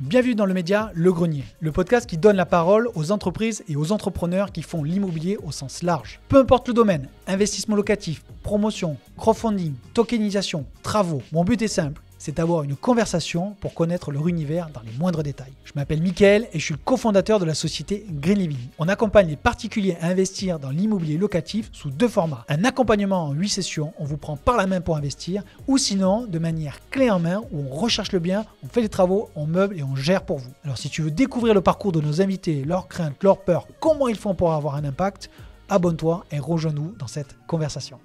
Bienvenue dans le média Le Grenier, le podcast qui donne la parole aux entreprises et aux entrepreneurs qui font l'immobilier au sens large. Peu importe le domaine, investissement locatif, promotion, crowdfunding, tokenisation, travaux, mon but est simple, c'est d'avoir une conversation pour connaître leur univers dans les moindres détails. Je m'appelle Mickaël et je suis le cofondateur de la société Green Living. On accompagne les particuliers à investir dans l'immobilier locatif sous deux formats. Un accompagnement en 8 sessions, on vous prend par la main pour investir, ou sinon de manière clé en main où on recherche le bien, on fait les travaux, on meuble et on gère pour vous. Alors si tu veux découvrir le parcours de nos invités, leurs craintes, leurs peurs, comment ils font pour avoir un impact, abonne-toi et rejoins-nous dans cette conversation.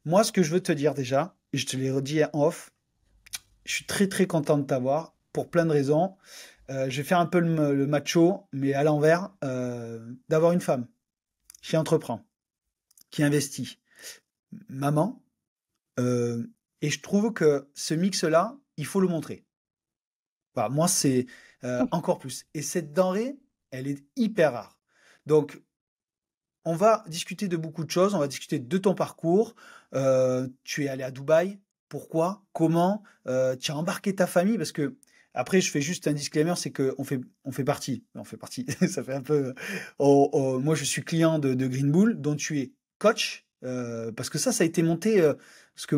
Moi, ce que je veux te dire déjà, et je te l'ai redit en off, je suis très très content de t'avoir pour plein de raisons. Je vais faire un peu le macho, mais à l'envers, d'avoir une femme qui entreprend, qui investit, maman, et je trouve que ce mix-là, il faut le montrer. Voilà, moi, c'est encore plus. Et cette denrée, elle est hyper rare. Donc, on va discuter de beaucoup de choses, on va discuter de ton parcours. Tu es allé à Dubaï, pourquoi, comment, tu as embarqué ta famille, parce que après je fais juste un disclaimer, c'est qu'on fait partie, ça fait un peu, moi je suis client de Green Bull, dont tu es coach, parce que ça a été monté, parce que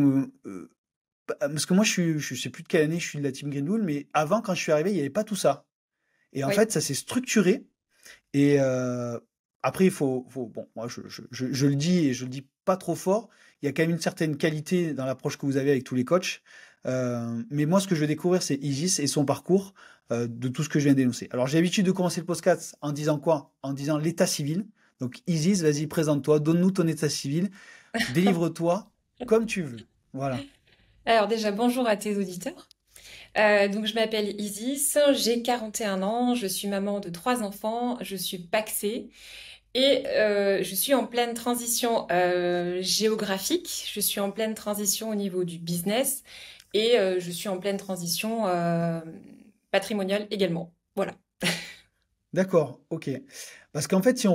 moi je sais plus de quelle année je suis de la team Green Bull, mais avant quand je suis arrivé il n'y avait pas tout ça. Et en fait ça s'est structuré. Et après, il faut bon, moi je le dis et je le dis pas trop fort, il y a quand même une certaine qualité dans l'approche que vous avez avec tous les coachs. Mais moi, ce que je veux découvrir, c'est Isis et son parcours de tout ce que je viens d'énoncer. Alors, j'ai l'habitude de commencer le podcast en disant quoi? En disant l'état civil. Donc, Isis, vas-y, présente-toi, donne-nous ton état civil, délivre-toi comme tu veux. Voilà. Alors déjà, bonjour à tes auditeurs. Donc je m'appelle Isis, j'ai 41 ans, je suis maman de 3 enfants, je suis pacsée et je suis en pleine transition géographique, je suis en pleine transition au niveau du business et je suis en pleine transition patrimoniale également. Voilà. D'accord, ok. Parce qu'en fait, si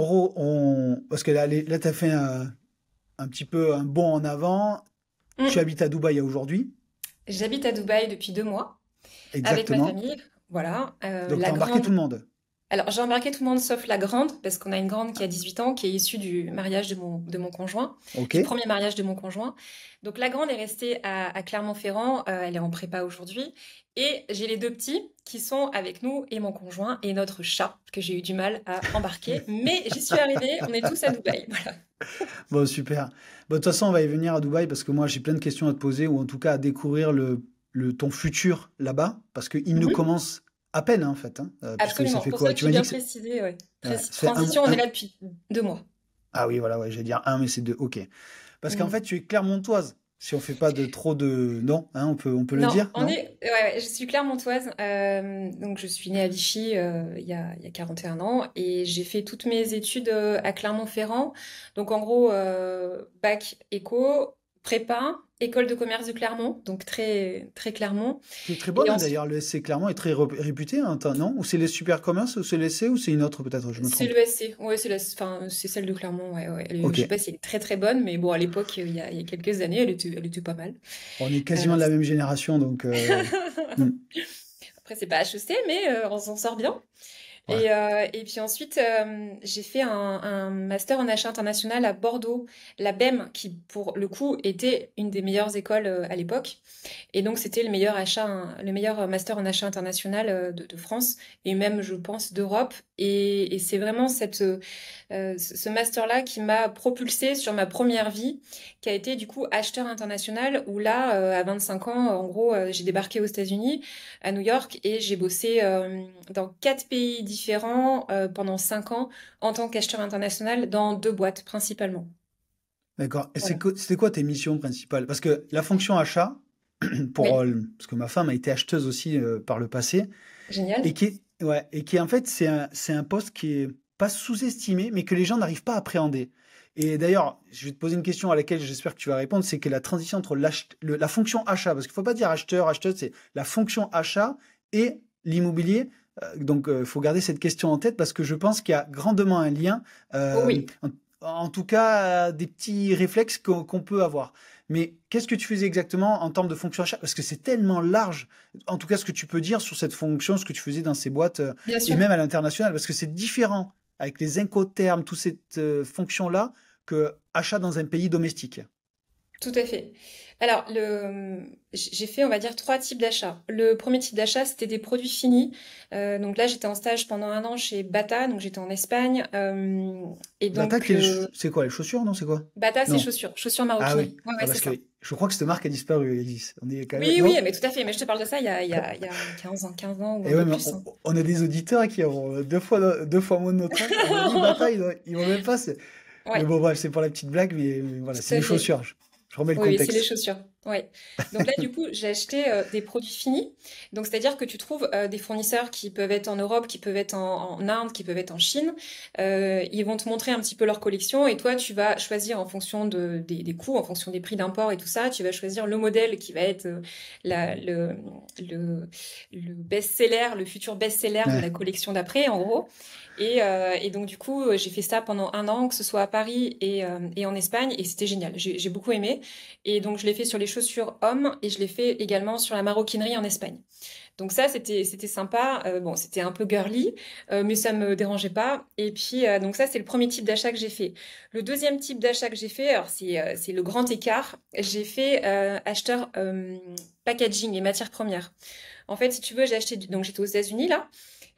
parce que là tu as fait un petit peu un bond en avant. Tu Mm. habites à Dubaï aujourd'hui, J'habite à Dubaï depuis 2 mois avec ma exactement. famille. Voilà. Donc, tu La as embarqué tout grande. le monde. Alors, j'ai embarqué tout le monde sauf la grande, parce qu'on a une grande qui a 18 ans, qui est issue du mariage de mon conjoint, Ok, du premier mariage de mon conjoint. Donc, la grande est restée à Clermont-Ferrand, elle est en prépa aujourd'hui. Et j'ai les deux petits qui sont avec nous et mon conjoint et notre chat, que j'ai eu du mal à embarquer. Mais j'y suis arrivée, on est tous à Dubaï. Voilà. bon, super. Bon, de toute façon, on va y venir à Dubaï parce que moi, j'ai plein de questions à te poser ou en tout cas à découvrir ton futur là-bas parce qu'il ne Mhm. commence à peine, hein, en fait. Puisque ça Absolument. fait Pour ça quoi? que Tu j'ai m'as dit bien que c'est. précisé, ouais. Ouais, ça fait Transition, on est là depuis 2 mois. Ah oui, voilà, ouais, j'allais dire un, mais c'est deux. Ok. Parce qu'en Mm. fait, tu es clermontoise. Si on fait pas de trop de. Non, hein, on peut le Non, dire, non? je suis clermontoise, donc je suis née à Vichy il y a 41 ans et j'ai fait toutes mes études à Clermont-Ferrand. Donc en gros, bac éco, prépa, école de commerce de Clermont, donc très, très Clermont. Qui est très Et bonne, hein, ensuite, d'ailleurs. Le SC Clermont est très réputé, hein, non? Ou c'est les super commerces, ou c'est l'ESC, ou c'est une autre, peut-être, je me c'est trompe. l'ESC, ouais, enfin, c'est celle de Clermont, ouais, ouais. Ok. Je sais pas si elle est très très bonne, mais bon, à l'époque, il y a quelques années, elle était pas mal. On est Euh, quasiment de la même génération, donc. Hmm, Après, c'est pas HEC, mais on s'en sort bien. ouais. Et puis ensuite, j'ai fait un master en achat international à Bordeaux, la BEM, qui pour le coup était une des meilleures écoles à l'époque. Et donc c'était le meilleur master en achat international de France et même, je pense, d'Europe. Et c'est vraiment ce master-là qui m'a propulsée sur ma première vie, qui a été du coup acheteur international, où là, à 25 ans, en gros, j'ai débarqué aux États-Unis, à New York, et j'ai bossé dans 4 pays différents pendant 5 ans en tant qu'acheteur international dans 2 boîtes principalement. D'accord. Et Voilà. c'était quoi tes missions principales? Parce que la fonction achat, Oui, parce que ma femme a été acheteuse aussi par le passé, et génial. qui en fait, c'est un poste qui est pas sous-estimé, mais que les gens n'arrivent pas à appréhender. Et d'ailleurs, je vais te poser une question à laquelle j'espère que tu vas répondre, c'est que la transition entre la fonction achat, parce qu'il faut pas dire acheteur, acheteuse, c'est la fonction achat et l'immobilier. Donc, il faut garder cette question en tête parce que je pense qu'il y a grandement un lien. Oh euh, oui. en tout cas, des petits réflexes qu'on peut avoir. Mais qu'est-ce que tu faisais exactement en termes de fonction achat? Parce que c'est tellement large, en tout cas, ce que tu peux dire sur cette fonction, ce que tu faisais dans ces boîtes, Bien et sûr. même à l'international, parce que c'est différent avec les incoterms, toute cette fonction-là, que achat dans un pays domestique. Tout à fait. Alors, j'ai fait, on va dire, trois types d'achats. Le premier type d'achat, c'était des produits finis. Donc là, j'étais en stage pendant un an chez Bata, donc j'étais en Espagne. Et Bata, donc, c'est quoi, les chaussures, non? C'est quoi? Bata, c'est Non. chaussures, chaussures Ah oui. maroquinerie. Ouais, Ah, ouais, c'est parce que ça. je crois que cette marque a disparu, Elise. On est quand même. Oui, Non? oui, mais tout à fait. Mais je te parle de ça il y a 15 ans ou Et un ouais, peu mais plus, hein. on a des auditeurs qui ont deux fois moins de notre âge. À mon avis, Bata, ils vont même pas. Mais Ouais, bon, bref, c'est pour la petite blague, mais voilà, c'est tout à des fait. chaussures. Je remets le Oui, oui, c'est les contexte. chaussures. Ouais. Donc là, du coup, j'ai acheté des produits finis. Donc, c'est-à-dire que tu trouves des fournisseurs qui peuvent être en Europe, qui peuvent être en Inde, qui peuvent être en Chine. Ils vont te montrer un petit peu leur collection et toi, tu vas choisir en fonction des coûts, en fonction des prix d'import et tout ça. Tu vas choisir le modèle qui va être la, le, le best-seller, le futur best-seller de la Ouais. collection d'après, en gros. Et donc, du coup, j'ai fait ça pendant un an, que ce soit à Paris et en Espagne, et c'était génial. J'ai beaucoup aimé. Et donc, je l'ai fait sur les chaussures hommes et je l'ai fait également sur la maroquinerie en Espagne. Donc ça, c'était sympa. Bon, c'était un peu girly, mais ça me dérangeait pas. Et puis, donc ça, c'est le premier type d'achat que j'ai fait. Le deuxième type d'achat que j'ai fait, alors c'est le grand écart. J'ai fait acheteur packaging et matières premières. En fait, si tu veux, donc j'étais aux États-Unis là.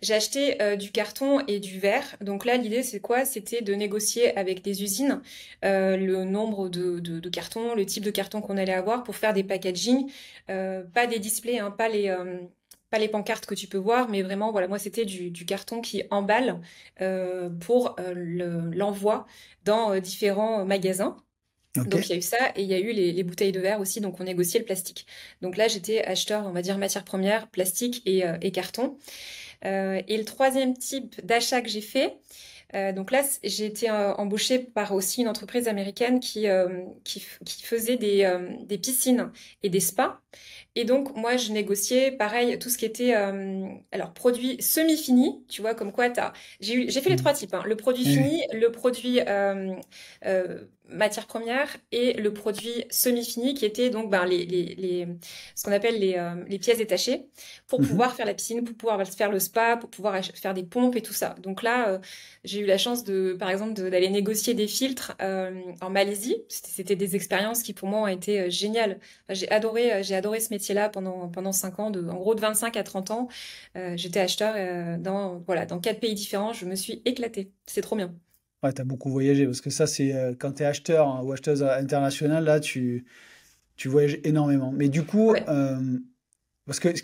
J'ai acheté du carton et du verre. Donc là, l'idée, c'est quoi? C'était de négocier avec des usines le nombre de cartons, le type de carton qu'on allait avoir pour faire des packaging, pas des displays, hein, pas les pancartes que tu peux voir, mais vraiment, voilà, moi, c'était du carton qui emballe pour l'envoi dans différents magasins. Ok. Donc il y a eu ça et il y a eu les bouteilles de verre aussi, donc on négociait le plastique. Donc là j'étais acheteur, on va dire matière première, plastique et carton. Et le troisième type d'achat que j'ai fait, donc là j'ai été embauchée par aussi une entreprise américaine qui faisait des piscines et des spas. Et donc moi je négociais pareil tout ce qui était alors produit semi-fini, tu vois comme quoi j'ai fait les trois Mm. types, hein. Le produit Ouais. fini, le produit matière première et le produit semi-fini qui était donc ben, ce qu'on appelle les pièces détachées pour Mhm. pouvoir faire la piscine, pour pouvoir faire le spa, pour pouvoir faire des pompes et tout ça. Donc là, j'ai eu la chance par exemple, d'aller négocier des filtres en Malaisie. C'était des expériences qui pour moi ont été géniales. Enfin, j'ai adoré ce métier-là pendant 5 ans, en gros de 25 à 30 ans. J'étais acheteur voilà, dans 4 pays différents. Je me suis éclatée. C'est trop bien. Ouais, t'as beaucoup voyagé parce que ça, c'est quand t'es acheteur, hein, ou acheteuse internationale, là, tu voyages énormément. Mais du coup, Ouais. parce que ce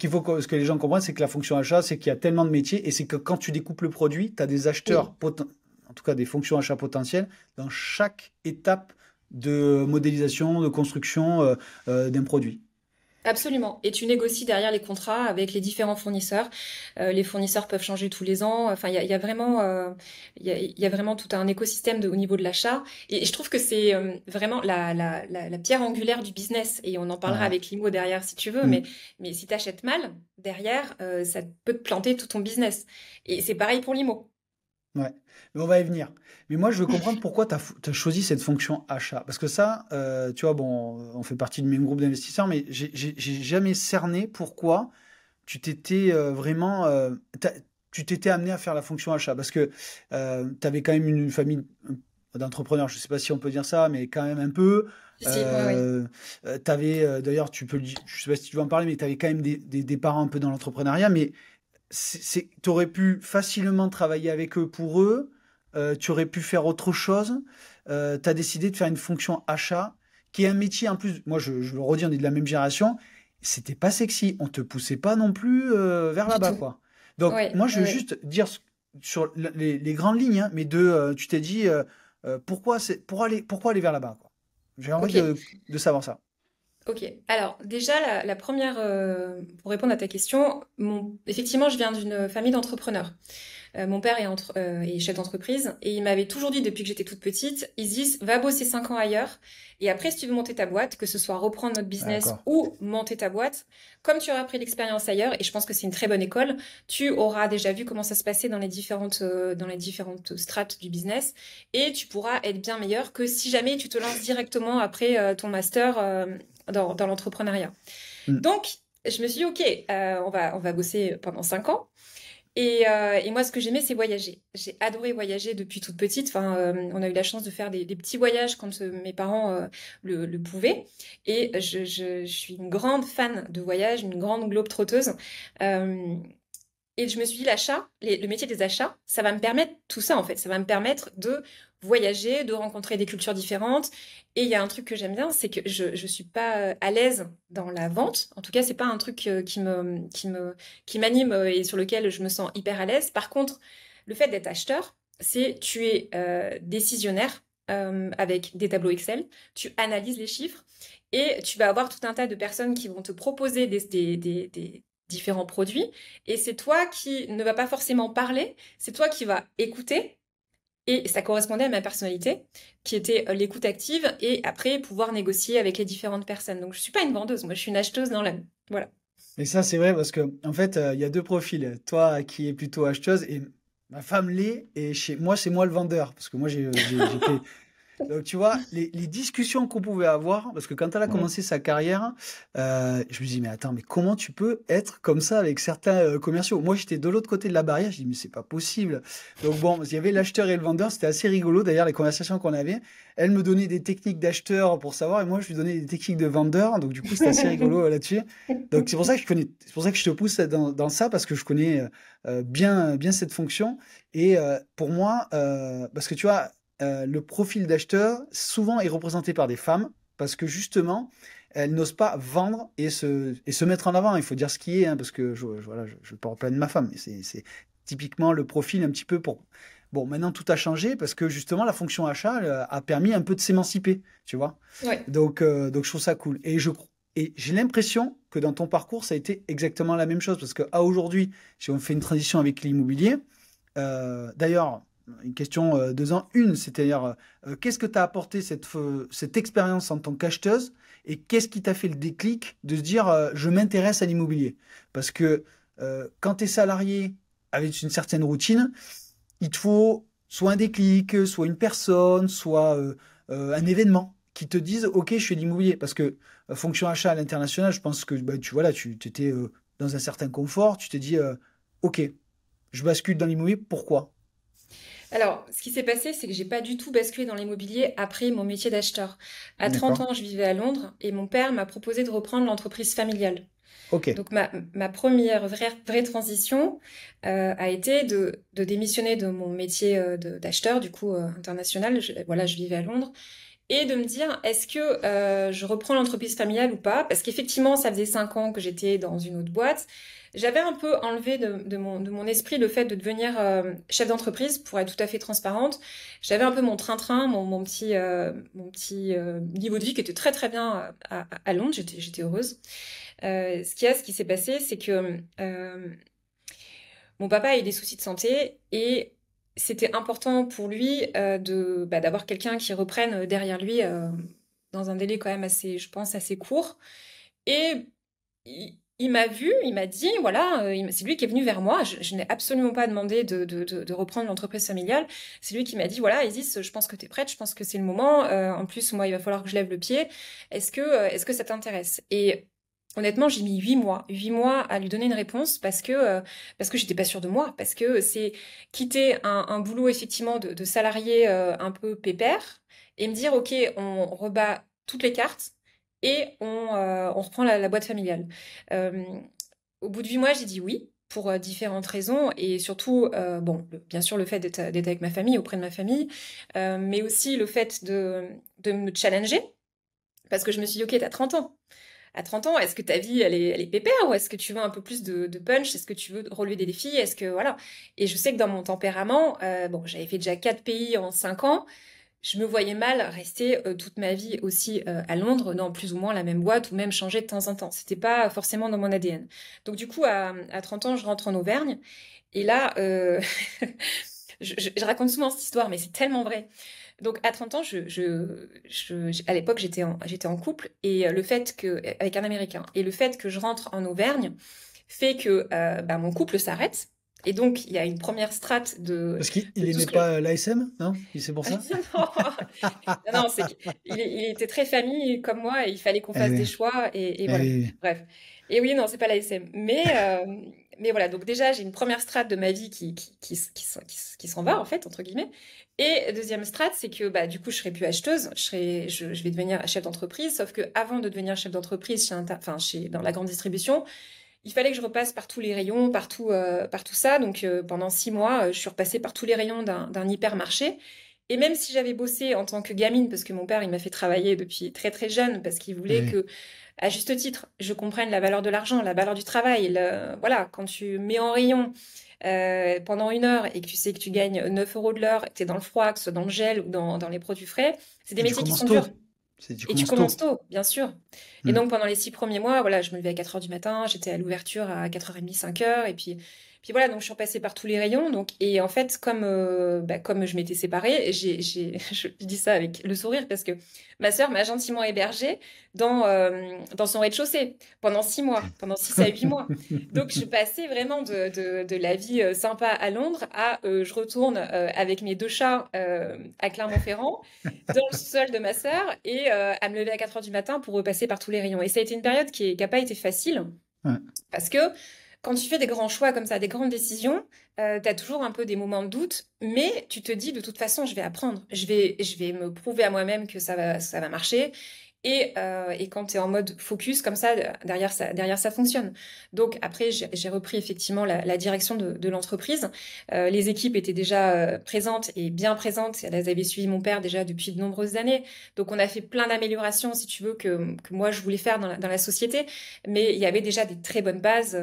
que les gens comprennent, c'est que la fonction achat, c'est qu'il y a tellement de métiers et c'est que quand tu découpes le produit, tu as des Oui. acheteurs, en tout cas des fonctions achats potentielles, dans chaque étape de modélisation, de construction d'un produit. Absolument. Et tu négocies derrière les contrats avec les différents fournisseurs. Les fournisseurs peuvent changer tous les ans. Enfin, il y a vraiment, il y a vraiment tout un écosystème au niveau de l'achat. Et je trouve que c'est vraiment la pierre angulaire du business. Et on en parlera Ouais. avec l'IMO derrière si tu veux. Mm. Mais si tu achètes mal, derrière, ça peut te planter tout ton business. Et c'est pareil pour l'IMO. Ouais, mais on va y venir. Mais moi, je veux comprendre pourquoi tu as choisi cette fonction achat. Parce que ça, tu vois, bon, on fait partie du même groupe d'investisseurs, mais j'ai jamais cerné pourquoi tu t'étais vraiment, tu t'étais amené à faire la fonction achat. Parce que tu avais quand même une famille d'entrepreneurs, je ne sais pas si on peut dire ça, mais quand même un peu. Si, si, ouais, ouais. T'avais, d'ailleurs, je sais pas si tu veux en parler, mais tu avais quand même des parents un peu dans l'entrepreneuriat, mais tu aurais pu facilement travailler avec eux pour eux, tu aurais pu faire autre chose, tu as décidé de faire une fonction achat, qui est un métier en plus, moi je le redis, on est de la même génération, c'était pas sexy, on te poussait pas non plus vers Du là-bas, tout. quoi. Donc Ouais, moi je ouais, veux ouais. juste dire sur les grandes lignes, hein, mais tu t'es dit pourquoi aller vers là-bas, quoi. J'ai envie Ok. de savoir ça. Ok, alors déjà la première, pour répondre à ta question, effectivement je viens d'une famille d'entrepreneurs. Mon père est chef d'entreprise et il m'avait toujours dit depuis que j'étais toute petite, ils disent va bosser 5 ans ailleurs et après si tu veux monter ta boîte, que ce soit reprendre notre business D'accord. ou monter ta boîte, comme tu auras pris l'expérience ailleurs et je pense que c'est une très bonne école, tu auras déjà vu comment ça se passait dans les différentes strates du business et tu pourras être bien meilleur que si jamais tu te lances directement après ton master dans l'entrepreneuriat. Mm. Donc, je me suis dit, OK, on va bosser pendant 5 ans. Et moi, ce que j'aimais, c'est voyager. J'ai adoré voyager depuis toute petite. Enfin, on a eu la chance de faire des petits voyages quand mes parents le pouvaient. Et je suis une grande fan de voyage, une grande globe-trotteuse. Euh, et je me suis dit, le métier des achats, ça va me permettre tout ça, en fait. Ça va me permettre de voyager, de rencontrer des cultures différentes. Et il y a un truc que j'aime bien, c'est que je suis pas à l'aise dans la vente. En tout cas, c'est pas un truc qui m'anime et sur lequel je me sens hyper à l'aise. Par contre, le fait d'être acheteur, c'est tu es décisionnaire avec des tableaux Excel, tu analyses les chiffres et tu vas avoir tout un tas de personnes qui vont te proposer des différents produits. Et c'est toi qui ne va pas forcément parler, c'est toi qui vas écouter. Et ça correspondait à ma personnalité, qui était l'écoute active et après pouvoir négocier avec les différentes personnes. Donc je suis pas une vendeuse, moi je suis une acheteuse dans l'âme. Voilà. Et ça, c'est vrai parce que, en fait, il y a deux profils. Toi qui es plutôt acheteuse et ma femme l'est. Et chez moi, c'est moi le vendeur. Parce que moi, j'étais. Donc, tu vois, les discussions qu'on pouvait avoir, parce que quand elle a Mm. commencé sa carrière, je me dis, mais attends, mais comment tu peux être comme ça avec certains commerciaux? Moi, j'étais de l'autre côté de la barrière, je dis, mais c'est pas possible. Donc, bon, il y avait l'acheteur et le vendeur, c'était assez rigolo d'ailleurs, les conversations qu'on avait. Elle me donnait des techniques d'acheteur pour savoir, et moi, je lui donnais des techniques de vendeur. Donc, du coup, c'était assez rigolo là-dessus. Donc, c'est pour ça que c'est pour ça que je te pousse dans ça, parce que je connais bien cette fonction. Et pour moi, parce que tu vois, le profil d'acheteur souvent est représenté par des femmes parce que justement, elles n'osent pas vendre et se mettre en avant. Il faut dire ce qui est, hein, parce que voilà, je parle pas de ma femme, mais c'est typiquement le profil un petit peu pour. Bon, maintenant tout a changé parce que justement la fonction achat a permis un peu de s'émanciper, tu vois. Ouais. Donc je trouve ça cool. Et j'ai l'impression que dans ton parcours, ça a été exactement la même chose parce qu'à aujourd'hui, si on fait une transition avec l'immobilier, d'ailleurs, une question 2 ans, c'est-à-dire qu'est-ce que tu as apporté cette expérience en tant qu'acheteuse et qu'est-ce qui t'a fait le déclic de se dire je m'intéresse à l'immobilier? Parce que quand tu es salarié avec une certaine routine, il te faut soit un déclic, soit une personne, soit un événement qui te dise ok, je fais de l'immobilier. Parce que fonction achat à l'international, je pense que bah, voilà, tu étais dans un certain confort, tu t'es dit ok, je bascule dans l'immobilier, pourquoi? Alors, ce qui s'est passé, c'est que j'ai pas du tout basculé dans l'immobilier après mon métier d'acheteur. À 30 D'accord. ans, je vivais à Londres et mon père m'a proposé de reprendre l'entreprise familiale. Ok. Donc ma première vraie transition a été de démissionner de mon métier d'acheteur, du coup international. Voilà, je vivais à Londres. Et de me dire, est-ce que je reprends l'entreprise familiale ou pas? Parce qu'effectivement, ça faisait 5 ans que j'étais dans une autre boîte. J'avais un peu enlevé de mon esprit le fait de devenir chef d'entreprise, pour être tout à fait transparente. J'avais un peu mon train-train, mon petit niveau de vie qui était très très bien à Londres. J'étais heureuse. Ce qui s'est passé, c'est que mon papa a eu des soucis de santé et c'était important pour lui d'avoir quelqu'un qui reprenne derrière lui dans un délai quand même assez, je pense, assez court. Et il m'a vu, il m'a dit, voilà, c'est lui qui est venu vers moi. Je n'ai absolument pas demandé de reprendre l'entreprise familiale. C'est lui qui m'a dit, voilà, Isis, je pense que tu es prête, je pense que c'est le moment. En plus, moi, il va falloir que je lève le pied. Est-ce que ça t'intéresse? Et honnêtement, j'ai mis 8 mois, 8 mois à lui donner une réponse parce que j'étais pas sûre de moi, parce que c'est quitter un boulot effectivement de salarié un peu pépère et me dire, ok, on rebat toutes les cartes et on reprend la boîte familiale. Euh, Au bout de 8 mois, j'ai dit oui pour différentes raisons et surtout, bon, bien sûr le fait d'être avec ma famille, auprès de ma famille, mais aussi le fait de me challenger parce que je me suis dit, ok, t'as 30 ans. À 30 ans, est-ce que ta vie, elle est pépère ou est-ce que tu veux un peu plus de punch? Est-ce que tu veux relever des défis? Est-ce que, voilà. Et je sais que dans mon tempérament, bon, j'avais fait déjà 4 pays en 5 ans. je me voyais mal rester toute ma vie aussi à Londres, dans plus ou moins la même boîte, ou même changer de temps en temps. C'était pas forcément dans mon ADN. Donc du coup, à 30 ans, je rentre en Auvergne. Et là, je raconte souvent cette histoire, mais c'est tellement vrai. Donc à 30 ans, à l'époque, j'étais en couple, et le fait que, avec un Américain. Et le fait que je rentre en Auvergne fait que bah, mon couple s'arrête. Et donc, il y a une première strate Parce qu'il de tout aimait ce que... pas l'ASM, non? C'est pour ça? Non, non, c'est il était très famille comme moi et il fallait qu'on Eh fasse des oui, choix et eh voilà. oui, oui. Bref. Et oui, non, c'est pas la SM. Mais voilà, donc déjà, j'ai une première strate de ma vie qui s'en va, en fait, entre guillemets. Et deuxième strate, c'est que bah, du coup, je serai plus acheteuse, je vais devenir chef d'entreprise. Sauf que avant de devenir chef d'entreprise dans la grande distribution, il fallait que je repasse par tous les rayons, par tout ça. Donc pendant 6 mois, je suis repassée par tous les rayons d'un hypermarché. Et même si j'avais bossé en tant que gamine, parce que mon père, il m'a fait travailler depuis très très jeune, parce qu'il Eh voulait oui. que, à juste titre, je comprenne la valeur de l'argent, la valeur du travail. Voilà, quand tu mets en rayon pendant 1 heure et que tu sais que tu gagnes 9 euros de l'heure, que tu es dans le froid, que ce soit dans le gel ou dans les produits frais, c'est des Et tu métiers qui commences sont durs. tôt. Tu Et tu commences commences tôt. tôt, bien sûr. Et Hmm. donc, pendant les 6 premiers mois, voilà, je me levais à 4 heures du matin, j'étais à l'ouverture à 4h30, 5 heures. Et puis voilà, donc je suis repassée par tous les rayons. Donc, et en fait, comme je m'étais séparée, je dis ça avec le sourire parce que ma sœur m'a gentiment hébergée dans son rez-de-chaussée pendant 6 mois, pendant 6 à 8 mois. Donc, je passais vraiment de la vie sympa à Londres à je retourne avec mes 2 chats à Clermont-Ferrand dans le sous-sol de ma sœur et à me lever à 4 heures du matin pour repasser par tous les rayons. Et ça a été une période qui n'a pas été facile Ouais. parce que quand tu fais des grands choix comme ça, des grandes décisions, tu as toujours un peu des moments de doute, mais tu te dis de toute façon, je vais apprendre, je vais me prouver à moi-même que ça va marcher. Et quand tu es en mode focus, comme ça, derrière ça fonctionne. Donc après, j'ai repris effectivement la direction de l'entreprise. Les équipes étaient déjà présentes et bien présentes. Elles avaient suivi mon père déjà depuis de nombreuses années. Donc on a fait plein d'améliorations, si tu veux, que moi je voulais faire dans la société. Mais il y avait déjà des très bonnes bases.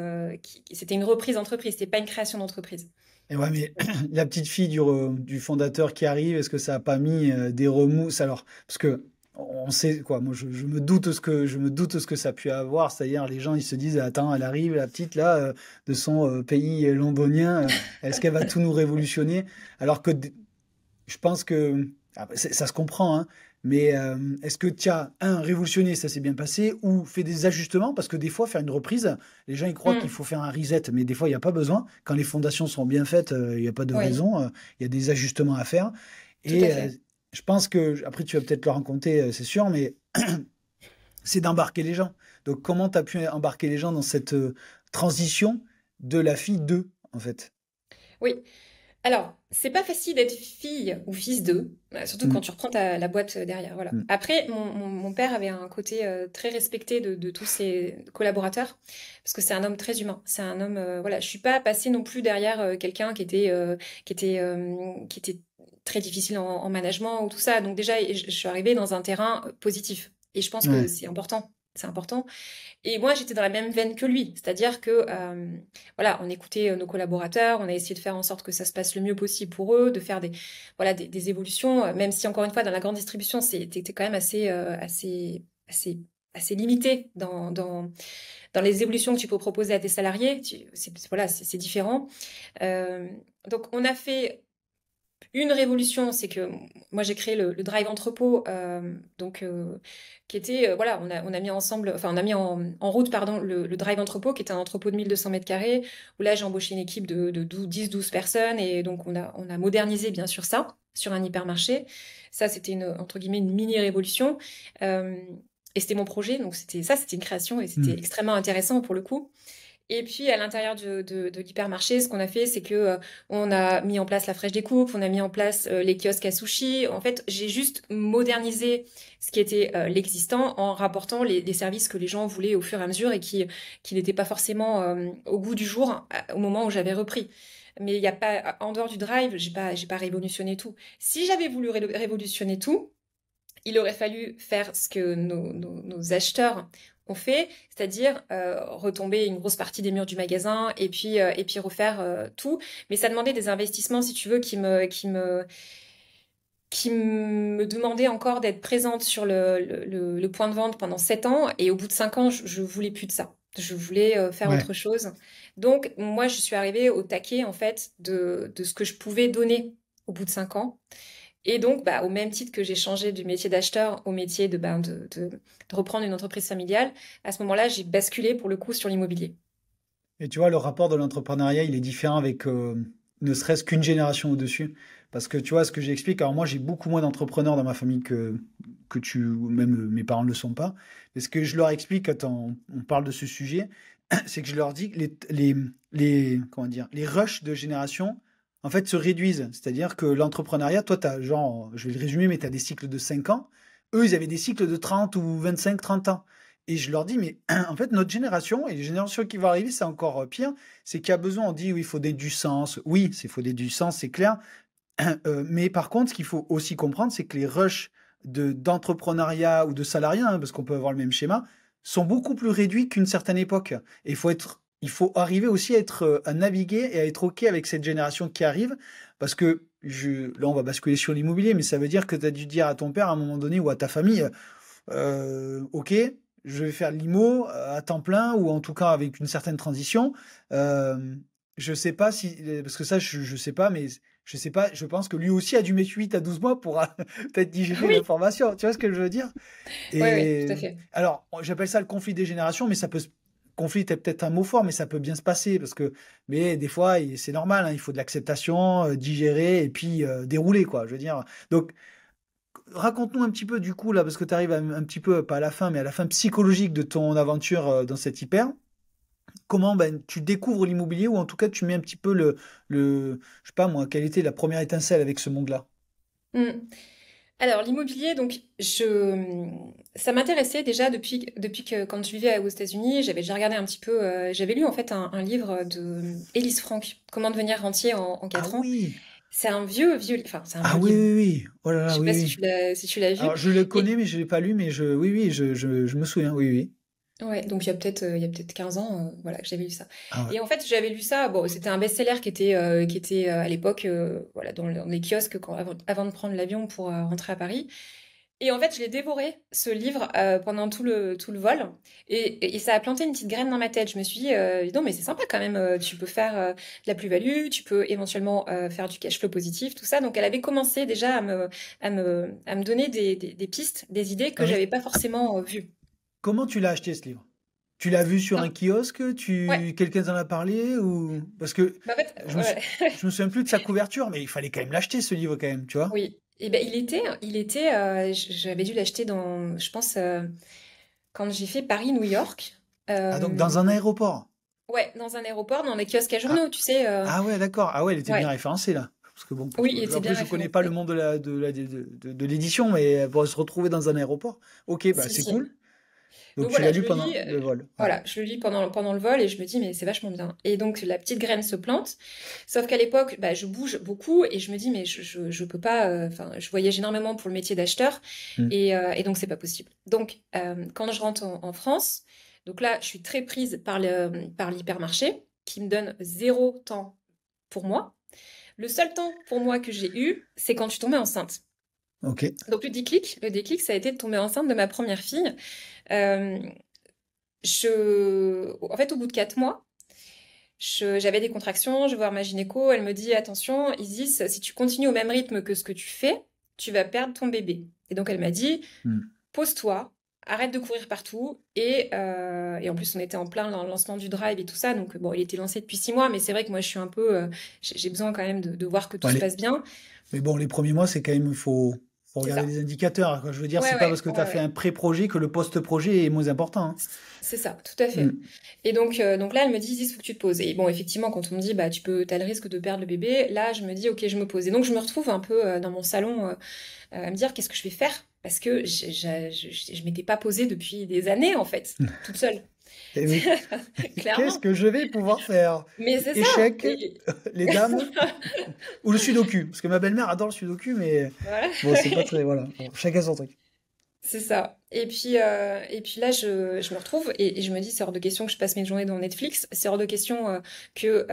C'était une reprise d'entreprise, c'était pas une création d'entreprise. Et ouais, mais la petite fille du fondateur qui arrive, est-ce que ça a pas mis des remousses alors? Parce que on sait quoi, moi je me doute ce que ça a pu avoir, c'est-à-dire les gens ils se disent attends, elle arrive la petite là de son pays londonien, est-ce qu'elle va tout nous révolutionner? Alors que je pense que ça se comprend, hein, mais est-ce que tu as, un, révolutionné, ça s'est bien passé, ou fait des ajustements? Parce que des fois, faire une reprise, les gens ils croient qu'il Mm, faut faire un reset, mais des fois, il n'y a pas besoin. Quand les fondations sont bien faites, il n'y a pas de oui, raison, il y a des ajustements à faire. tout à Et fait. je pense que, après, tu vas peut-être le raconter, c'est sûr, mais c'est d'embarquer les gens. Donc, comment tu as pu embarquer les gens dans cette transition de la fille d'eux, en fait? Oui. Alors, c'est pas facile d'être fille ou fils d'eux, surtout quand Mm, tu reprends la boîte derrière. Voilà. mm. Après, mon père avait un côté très respecté de tous ses collaborateurs, parce que c'est un homme très humain. C'est un homme, voilà, je suis pas passée non plus derrière quelqu'un qui était très difficile en management ou tout ça. Donc déjà, je suis arrivée dans un terrain positif. Et je pense que Ouais. c'est important. C'est important. Et moi, j'étais dans la même veine que lui, c'est-à-dire que voilà, on écoutait nos collaborateurs, on a essayé de faire en sorte que ça se passe le mieux possible pour eux, de faire des évolutions, même si encore une fois dans la grande distribution, t'es quand même assez limité dans les évolutions que tu peux proposer à tes salariés. Voilà, c'est différent. Euh, donc on a fait une révolution, c'est que moi j'ai créé le Drive Entrepôt, qui était, voilà, on a mis ensemble, enfin on a mis en route, pardon, le Drive Entrepôt, qui était un entrepôt de 1200 mètres carrés, où là j'ai embauché une équipe de 10-12 personnes, et donc on a modernisé bien sûr ça, sur un hypermarché. Ça c'était entre guillemets, une mini-révolution. Euh, et c'était mon projet, donc c'était une création, et c'était Mm. extrêmement intéressant pour le coup. Et puis à l'intérieur de l'hypermarché, ce qu'on a fait, c'est que on a mis en place la fraîche découpe, on a mis en place les kiosques à sushi. En fait, j'ai juste modernisé ce qui était l'existant en rapportant les services que les gens voulaient au fur et à mesure et qui n'étaient pas forcément au goût du jour au moment où j'avais repris. Mais il y a pas, en dehors du drive, j'ai pas révolutionné tout. Si j'avais voulu révolutionner tout, il aurait fallu faire ce que nos acheteurs ont fait, c'est-à-dire retomber une grosse partie des murs du magasin et puis refaire tout. Mais ça demandait des investissements, si tu veux, qui me demandait encore d'être présente sur le point de vente pendant 7 ans. Et au bout de 5 ans, je voulais plus de ça. Je voulais faire Ouais. autre chose. Donc, moi, je suis arrivée au taquet, en fait, de ce que je pouvais donner au bout de 5 ans. Et donc, bah, au même titre que j'ai changé du métier d'acheteur au métier de reprendre une entreprise familiale, à ce moment-là, j'ai basculé pour le coup sur l'immobilier. Et tu vois, le rapport de l'entrepreneuriat, il est différent avec ne serait-ce qu'une génération au-dessus. Parce que tu vois, ce que j'explique, alors moi j'ai beaucoup moins d'entrepreneurs dans ma famille que tu, ou même mes parents ne le sont pas. Mais ce que je leur explique quand on parle de ce sujet, c'est que je leur dis que comment dire, les rushs de génération, en fait, se réduisent. C'est-à-dire que l'entrepreneuriat, toi, tu as genre, je vais le résumer, mais tu as des cycles de 5 ans. Eux, ils avaient des cycles de 30 ou 25, 30 ans. Et je leur dis, mais en fait, notre génération et les générations qui vont arriver, c'est encore pire. C'est qu'il y a besoin, on dit, oui, il faut donner du sens. Oui, il faut donner du sens, c'est clair. Mais par contre, ce qu'il faut aussi comprendre, c'est que les rushs d'entrepreneuriat ou de salariat, hein, parce qu'on peut avoir le même schéma, sont beaucoup plus réduits qu'une certaine époque. Et il faut arriver aussi à naviguer et à être OK avec cette génération qui arrive, parce que là, on va basculer sur l'immobilier, mais ça veut dire que tu as dû dire à ton père à un moment donné ou à ta famille, OK, je vais faire l'IMO à temps plein ou en tout cas avec une certaine transition. Je sais pas si, parce que ça, je sais pas, mais je sais pas, je pense que lui aussi a dû mettre 8 à 12 mois pour peut-être digérer Oui, l'information. Tu vois ce que je veux dire? oui, oui, Et tout à fait. alors, j'appelle ça le conflit des générations, mais conflit est peut-être un mot fort, mais ça peut bien se passer mais des fois, c'est normal, hein, il faut de l'acceptation, digérer et puis dérouler, quoi. Je veux dire. Donc, raconte-nous un petit peu du coup là, parce que tu arrives un petit peu, pas à la fin, mais à la fin psychologique de ton aventure dans cette hyper. Comment ben, tu découvres l'immobilier ou en tout cas tu mets un petit peu je sais pas moi, quelle était la première étincelle avec ce monde-là? Mm. Alors, l'immobilier, donc, ça m'intéressait déjà depuis que, quand je vivais aux États-Unis, j'avais déjà regardé un petit peu, j'avais lu en fait un livre de Elise Frank, Comment devenir rentier en Ah 4 ans. oui, C'est un enfin, c'est un ah vieux oui, livre. oui, oui, oh là Je là, sais oui, pas oui. si tu l'as vu. Alors je le Et, connais, mais je l'ai pas lu, mais oui, oui, je me souviens, oui, oui. ouais, donc il y a peut-être 15 ans, voilà, que j'avais lu ça. Ah ouais. Et en fait, j'avais lu ça, bon, c'était un best-seller qui était à l'époque, voilà, dans les kiosques avant de prendre l'avion pour rentrer à Paris. Et en fait, je l'ai dévoré, ce livre, pendant tout le vol. Et ça a planté une petite graine dans ma tête. Je me suis dit, non, mais c'est sympa quand même. Tu peux faire de la plus-value, tu peux éventuellement faire du cash flow positif, tout ça. Donc, elle avait commencé déjà à me donner des pistes, des idées que Ah, mais j'avais pas forcément vues. comment tu l'as acheté ce livre? Tu l'as vu sur un Non, kiosque? ouais. Quelqu'un t'en a parlé ou parce que Bah, en fait, je me sou- ouais. je me souviens plus de sa couverture, mais il fallait quand même l'acheter ce livre quand même, tu vois? Oui. Et ben, j'avais dû l'acheter je pense, quand j'ai fait Paris-New York. Ah donc dans un Euh, aéroport. Ouais, dans un aéroport, dans les kiosques à Ah, journaux, tu sais. ah ouais, d'accord. Ah ouais, elle était bien Ouais, référencée là. Parce que bon, oui, il était bien après je connais pas le référencé. monde de l'édition, mais pour se retrouver dans un aéroport, ok, bah Si, c'est si. cool. Donc Donc tu l'as voilà, je lu le pendant lis, le vol. Ouais. voilà, je le lis pendant le vol et je me dis, mais c'est vachement bien. Et donc la petite graine se plante. Sauf qu'à l'époque, bah, je bouge beaucoup et je me dis, mais je peux pas. Enfin, je voyage énormément pour le métier d'acheteur Hmm. et donc c'est pas possible. Donc quand je rentre en France, donc là, je suis très prise par l'hypermarché qui me donne zéro temps pour moi. Le seul temps pour moi que j'ai eu, c'est quand je suis tombée enceinte. Ok. Donc le déclic, ça a été de tomber enceinte de ma première fille. Euh, En fait, au bout de 4 mois, j'avais des contractions, je vais voir ma gynéco, elle me dit, attention, Isis, si tu continues au même rythme que ce que tu fais, tu vas perdre ton bébé. Et donc elle m'a dit, Hmm. pose-toi, arrête de courir partout. Et en plus, on était en plein lancement du drive et tout ça, donc bon, il était lancé depuis 6 mois, mais c'est vrai que moi, je suis un peu, j'ai besoin quand même de voir que tout Ouais, se passe bien. mais bon, les premiers mois, c'est quand même, faut C'est regarder ça. les indicateurs, quoi. Je veux dire, Ouais, c'est pas parce ouais, que tu as ouais, fait ouais. un pré-projet que le post-projet est moins important, hein. C'est ça, tout à fait. Hmm. Et donc là, elle me dit, il faut que tu te poses. Et bon, effectivement, quand on me dit, bah, t'as le risque de perdre le bébé, là, je me dis, ok, je me pose. Et donc, je me retrouve un peu dans mon salon à me dire, qu'est-ce que je vais faire? Parce que je m'étais pas posée depuis des années, en fait, toute seule, Et mais qu'est-ce clairement. que je vais pouvoir faire? Mais c'est ça. Échec, Et les dames ou le sudoku? Parce que ma belle-mère adore le sudoku, mais voilà. bon, c'est pas très, voilà. Bon, chacun son truc. C'est ça. Et puis là, je me retrouve et je me dis, c'est hors de question que je passe mes journées devant Netflix. C'est hors de question que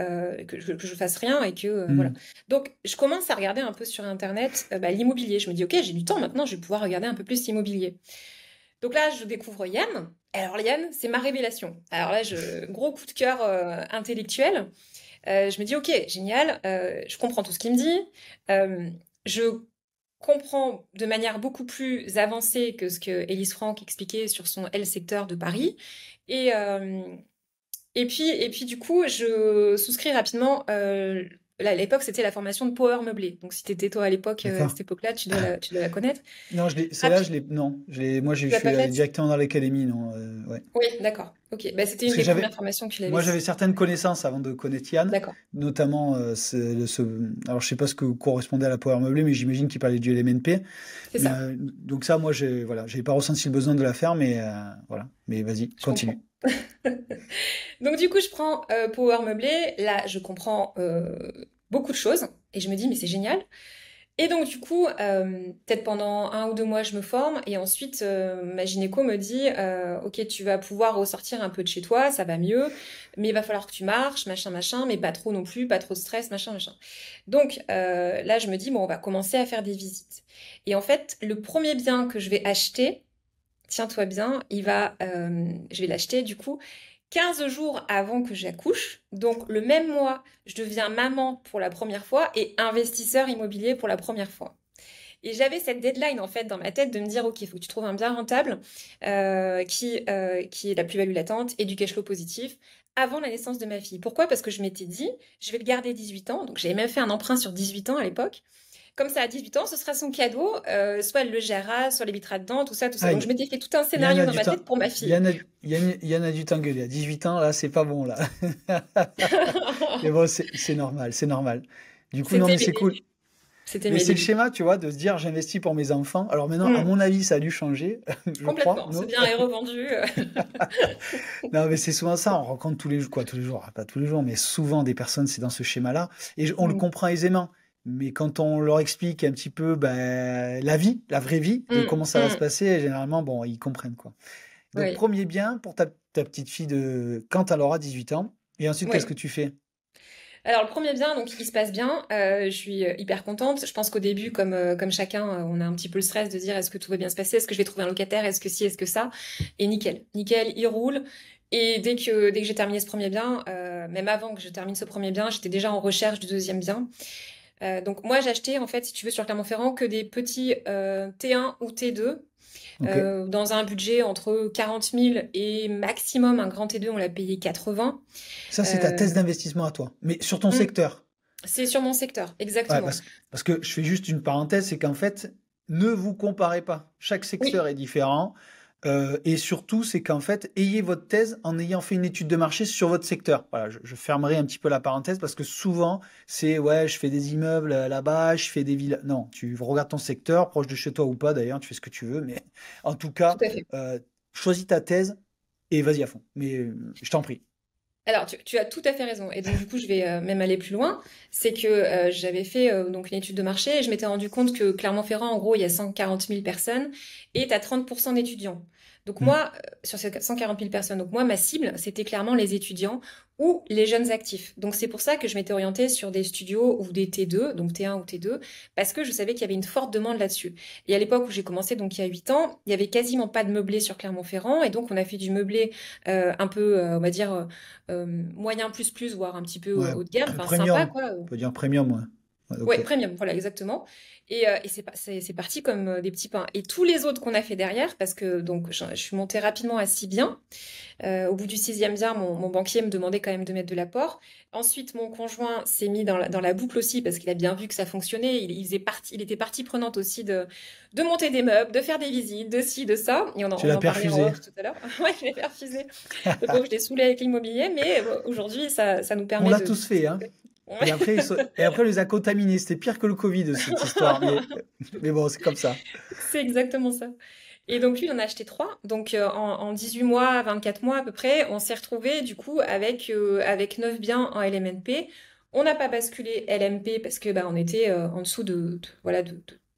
je fasse rien et que voilà. Hmm. Donc, je commence à regarder un peu sur Internet l'immobilier. Je me dis, ok, j'ai du temps maintenant, je vais pouvoir regarder un peu plus l'immobilier. Donc là, je découvre Yann. Alors Yann, c'est ma révélation. Alors là, gros coup de cœur intellectuel. Je me dis, ok, génial, je comprends tout ce qu'il me dit. Euh, je comprends de manière beaucoup plus avancée que ce que Élise Franck expliquait sur son L secteur de Paris. Et, euh, et puis, du coup, je souscris rapidement. Là, à l'époque, c'était la formation de Power Meublé. Donc, si tu étais toi à l'époque, à D'accord. cette époque-là, tu dois la connaître. Non, celle-là, Rapide, non, moi, je tu l'as suis pas allé faite? directement dans l'académie, non, ouais. Oui, d'accord. Ok, bah, c'était Parce une que des premières formations qu'il avait. moi, j'avais certaines connaissances avant de connaître Yann, D'accord, notamment, alors je sais pas ce que correspondait à la Power Meublé, mais j'imagine qu'il parlait du LMNP. c'est Mais, ça. donc ça, moi, voilà, j'ai pas ressenti le besoin de la faire, mais, voilà. Mais vas-y, Je continue. comprends. Donc du coup, je prends Power Meublé. Là, je comprends beaucoup de choses et je me dis mais c'est génial. Et donc du coup, peut-être pendant 1 ou 2 mois, je me forme et ensuite ma gynéco me dit ok, tu vas pouvoir ressortir un peu de chez toi, ça va mieux, mais il va falloir que tu marches, machin, machin, mais pas trop non plus, pas trop de stress, machin, machin. Donc là, je me dis bon, on va commencer à faire des visites. Et en fait, le premier bien que je vais acheter, tiens-toi bien, je vais l'acheter du coup 15 jours avant que j'accouche. Donc le même mois, je deviens maman pour la première fois et investisseur immobilier pour la première fois. Et j'avais cette deadline en fait dans ma tête de me dire, ok, il faut que tu trouves un bien rentable qui est la plus-value latente et du cash flow positif avant la naissance de ma fille. Pourquoi? Parce que je m'étais dit, je vais le garder 18 ans. Donc j'avais même fait un emprunt sur 18 ans à l'époque. Comme ça, à 18 ans, ce sera son cadeau. Soit elle le gérera, soit elle habitera dedans, tout ça, tout ça. Ah, Donc je m'étais fait tout un Yann scénario a dans du ma temps. tête pour ma fille. Yann a du t'engueuler. À 18 ans, là, c'est pas bon, là. Mais bon, c'est normal, c'est normal. Du coup, non, C'était mais mes c'est cool. débuts. C'était Mais mes c'est le débuts. schéma, tu vois, de se dire j'investis pour mes enfants. Alors maintenant, à Hmm, mon avis, ça a dû changer, je crois. complètement. Ce Non, bien est revendu. non, mais c'est souvent ça. On rencontre tous les jours, quoi, tous les jours, pas tous les jours, mais souvent des personnes, c'est dans ce schéma-là. Et on le Hmm, comprend aisément. Mais quand on leur explique un petit peu ben, la vie, la vraie vie, de hmm, comment ça va se hmm. passer, généralement, bon, ils comprennent, quoi. Donc, Oui, premier bien pour ta petite fille quand elle aura 18 ans. Et ensuite, qu'est-ce oui. que tu fais? Alors le premier bien, donc il se passe bien. Je suis hyper contente. Je pense qu'au début, comme chacun, on a un petit peu le stress de dire est-ce que tout va bien se passer, est-ce que je vais trouver un locataire, est-ce que ci, est-ce que ça. Et nickel, nickel, il roule. Et dès que j'ai terminé ce premier bien, même avant que je termine ce premier bien, j'étais déjà en recherche du deuxième bien. Donc moi, j'ai acheté, en fait, si tu veux, sur Clermont-Ferrand, que des petits T1 ou T2, Ok. dans un budget entre 40 000 et maximum un grand T2, on l'a payé 80. Ça, c'est ta Euh, thèse d'investissement à toi. Mais sur ton hmm, secteur. c'est sur mon secteur, Ouais, exactement. parce que je fais juste une parenthèse, c'est qu'en fait, ne vous comparez pas. Chaque secteur Oui, est différent. Et surtout, c'est qu'en fait, ayez votre thèse en ayant fait une étude de marché sur votre secteur. Voilà, je fermerai un petit peu la parenthèse parce que souvent, c'est ouais, je fais des immeubles là-bas, je fais des villas. Non, tu regardes ton secteur, proche de chez toi ou pas d'ailleurs, tu fais ce que tu veux, mais en tout tout cas, à fait. choisis ta thèse et vas-y à fond. Mais je t'en prie. Alors, tu as tout à fait raison. Et donc, du coup, je vais même aller plus loin. C'est que j'avais fait donc une étude de marché et je m'étais rendu compte que Clermont-Ferrand, en gros, il y a 140 000 personnes et tu as 30% d'étudiants. Donc, Hmm. moi, sur ces 140 000 personnes, donc moi, ma cible, c'était clairement les étudiants ou les jeunes actifs. Donc, c'est pour ça que je m'étais orientée sur des studios ou des T2, donc T1 ou T2, parce que je savais qu'il y avait une forte demande là-dessus. Et à l'époque où j'ai commencé, donc il y a 8 ans, il y avait quasiment pas de meublé sur Clermont-Ferrand et donc on a fait du meublé un peu, on va dire, moyen plus plus, voire un petit peu Ouais, haut de gamme, enfin sympa premium. quoi. On peut dire premium, ouais. Ouais, Ouais, ok. premium, voilà, exactement. Et c'est parti comme des petits pains. Et tous les autres qu'on a fait derrière, parce que donc je suis montée rapidement à 6 biens. Au bout du sixième bien, mon banquier me demandait quand même de mettre de l'apport. Ensuite, mon conjoint s'est mis dans la boucle aussi parce qu'il a bien vu que ça fonctionnait. Il était partie prenante aussi de monter des meubles, de faire des visites, de ci, de ça. Et on en, Tu on l'as en parlait en perfusé. off tout à l'heure. Ouais, je l'ai perfusé. Le pauvre, je l'ai saoulé avec l'immobilier, mais aujourd'hui, ça nous On permet l'a de tous fait, hein. Ouais. Et après, on les a contaminés. C'était pire que le Covid, cette histoire. Mais bon, c'est comme ça. C'est exactement ça. Et donc lui, il en a acheté trois. Donc en 18 mois, 24 mois à peu près, on s'est retrouvé du coup avec 9 biens en LMNP. On n'a pas basculé LMP parce que bah, on était en dessous voilà,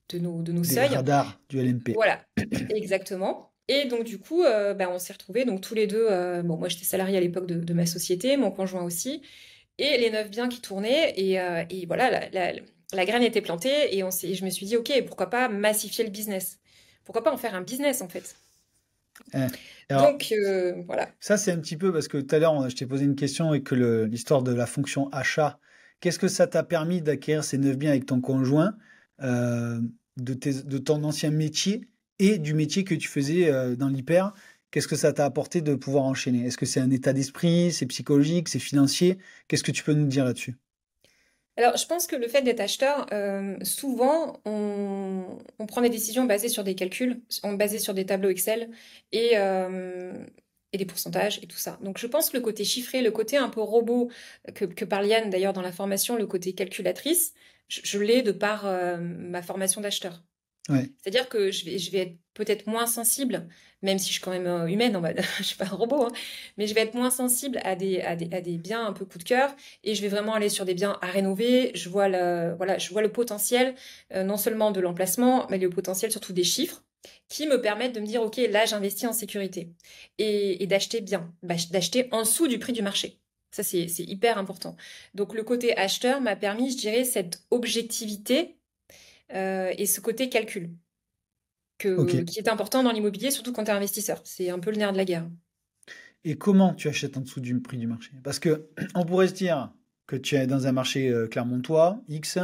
de nos Des seuils. radars du LMP. Voilà, exactement. Et donc du coup, on s'est retrouvés donc tous les deux. Bon, moi j'étais salariée à l'époque de ma société, mon conjoint aussi, et les 9 biens qui tournaient. Et voilà, la graine était plantée et je me suis dit, ok, pourquoi pas massifier le business? Pourquoi pas en faire un business en fait? Hein. Alors, Donc voilà. ça, c'est un petit peu parce que tout à l'heure, je t'ai posé une question et que l'histoire de la fonction achat, qu'est-ce que ça t'a permis d'acquérir ces 9 biens avec ton conjoint, euh, de ton ancien métier et du métier que tu faisais dans l'hyper? Qu'est-ce que ça t'a apporté de pouvoir enchaîner? Est-ce que c'est un état d'esprit, c'est psychologique, c'est financier? Qu'est-ce que tu peux nous dire là-dessus? Alors, je pense que le fait d'être acheteur, souvent, on prend des décisions basées sur des calculs, basées sur des tableaux Excel et, euh, et des pourcentages et tout ça. Donc, je pense que le côté chiffré, le côté un peu robot que parle Yann d'ailleurs dans la formation, le côté calculatrice, je l'ai de par ma formation d'acheteur. Ouais, C'est-à-dire que je vais être peut-être moins sensible, même si je suis quand même humaine, je suis pas un robot, hein, mais je vais être moins sensible à des biens un peu coup de cœur et je vais vraiment aller sur des biens à rénover. Je vois le potentiel, non seulement de l'emplacement, mais le potentiel surtout des chiffres qui me permettent de me dire, OK, là, j'investis en sécurité et d'acheter bien, d'acheter en dessous du prix du marché. Ça, c'est hyper important. Donc, le côté acheteur m'a permis, je dirais, cette objectivité et ce côté calcul ok. qui est important dans l'immobilier, surtout quand tu es investisseur. C'est un peu le nerf de la guerre. Et comment tu achètes en dessous du prix du marché? Parce que on pourrait se dire que tu es dans un marché clermontois, X,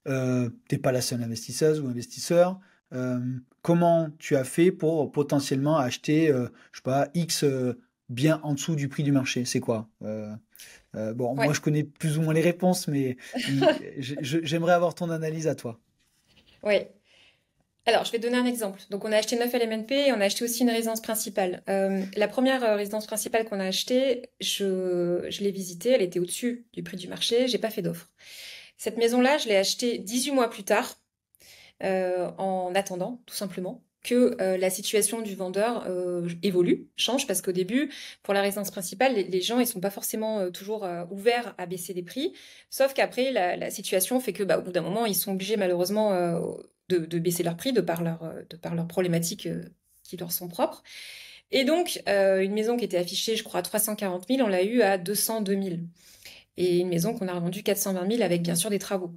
t'es pas la seule investisseuse ou investisseur. Euh, Comment tu as fait pour potentiellement acheter, je sais pas, X bien en dessous du prix du marché? C'est quoi? Bon, moi Ouais, je connais plus ou moins les réponses, mais j'aimerais avoir ton analyse à toi. ouais. Alors, je vais te donner un exemple. Donc, on a acheté 9 LMNP et on a acheté aussi une résidence principale. La première résidence principale qu'on a achetée, je l'ai visitée, elle était au-dessus du prix du marché, j'ai pas fait d'offre. Cette maison-là, je l'ai achetée 18 mois plus tard, en attendant, tout simplement, que la situation du vendeur évolue, change, parce qu'au début, pour la résidence principale, les gens, ils sont pas forcément toujours ouverts à baisser les prix, sauf qu'après, la situation fait que, au bout d'un moment, ils sont obligés, malheureusement, de baisser leur prix de par leurs problématiques qui leur sont propres. Et donc, une maison qui était affichée, je crois, à 340 000, on l'a eu à 202 000. Et une maison qu'on a revendue 420 000 avec bien sûr des travaux.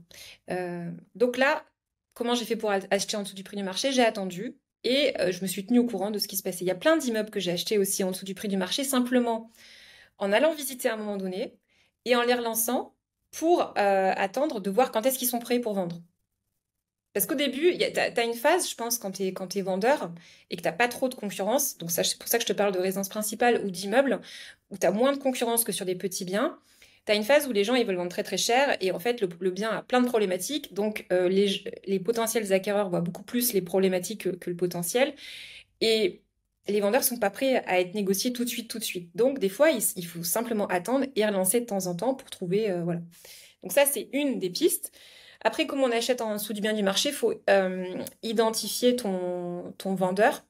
Donc là, comment j'ai fait pour acheter en dessous du prix du marché? J'ai attendu et je me suis tenue au courant de ce qui se passait. Il y a plein d'immeubles que j'ai achetés aussi en dessous du prix du marché, simplement en allant visiter à un moment donné et en les relançant pour attendre de voir quand est-ce qu'ils sont prêts pour vendre. Parce qu'au début, t'as une phase, je pense, quand t'es vendeur et que t'as pas trop de concurrence. Donc ça, c'est pour ça que je te parle de résidence principale ou d'immeuble, où t'as moins de concurrence que sur des petits biens. T'as une phase où les gens ils veulent vendre très très cher et en fait le bien a plein de problématiques. Donc les potentiels acquéreurs voient beaucoup plus les problématiques que le potentiel. Et les vendeurs sont pas prêts à être négociés tout de suite, tout de suite. Donc des fois, il faut simplement attendre et relancer de temps en temps pour trouver... voilà. Donc ça, c'est une des pistes. Après, comme on achète en dessous du bien du marché, il faut identifier ton vendeur.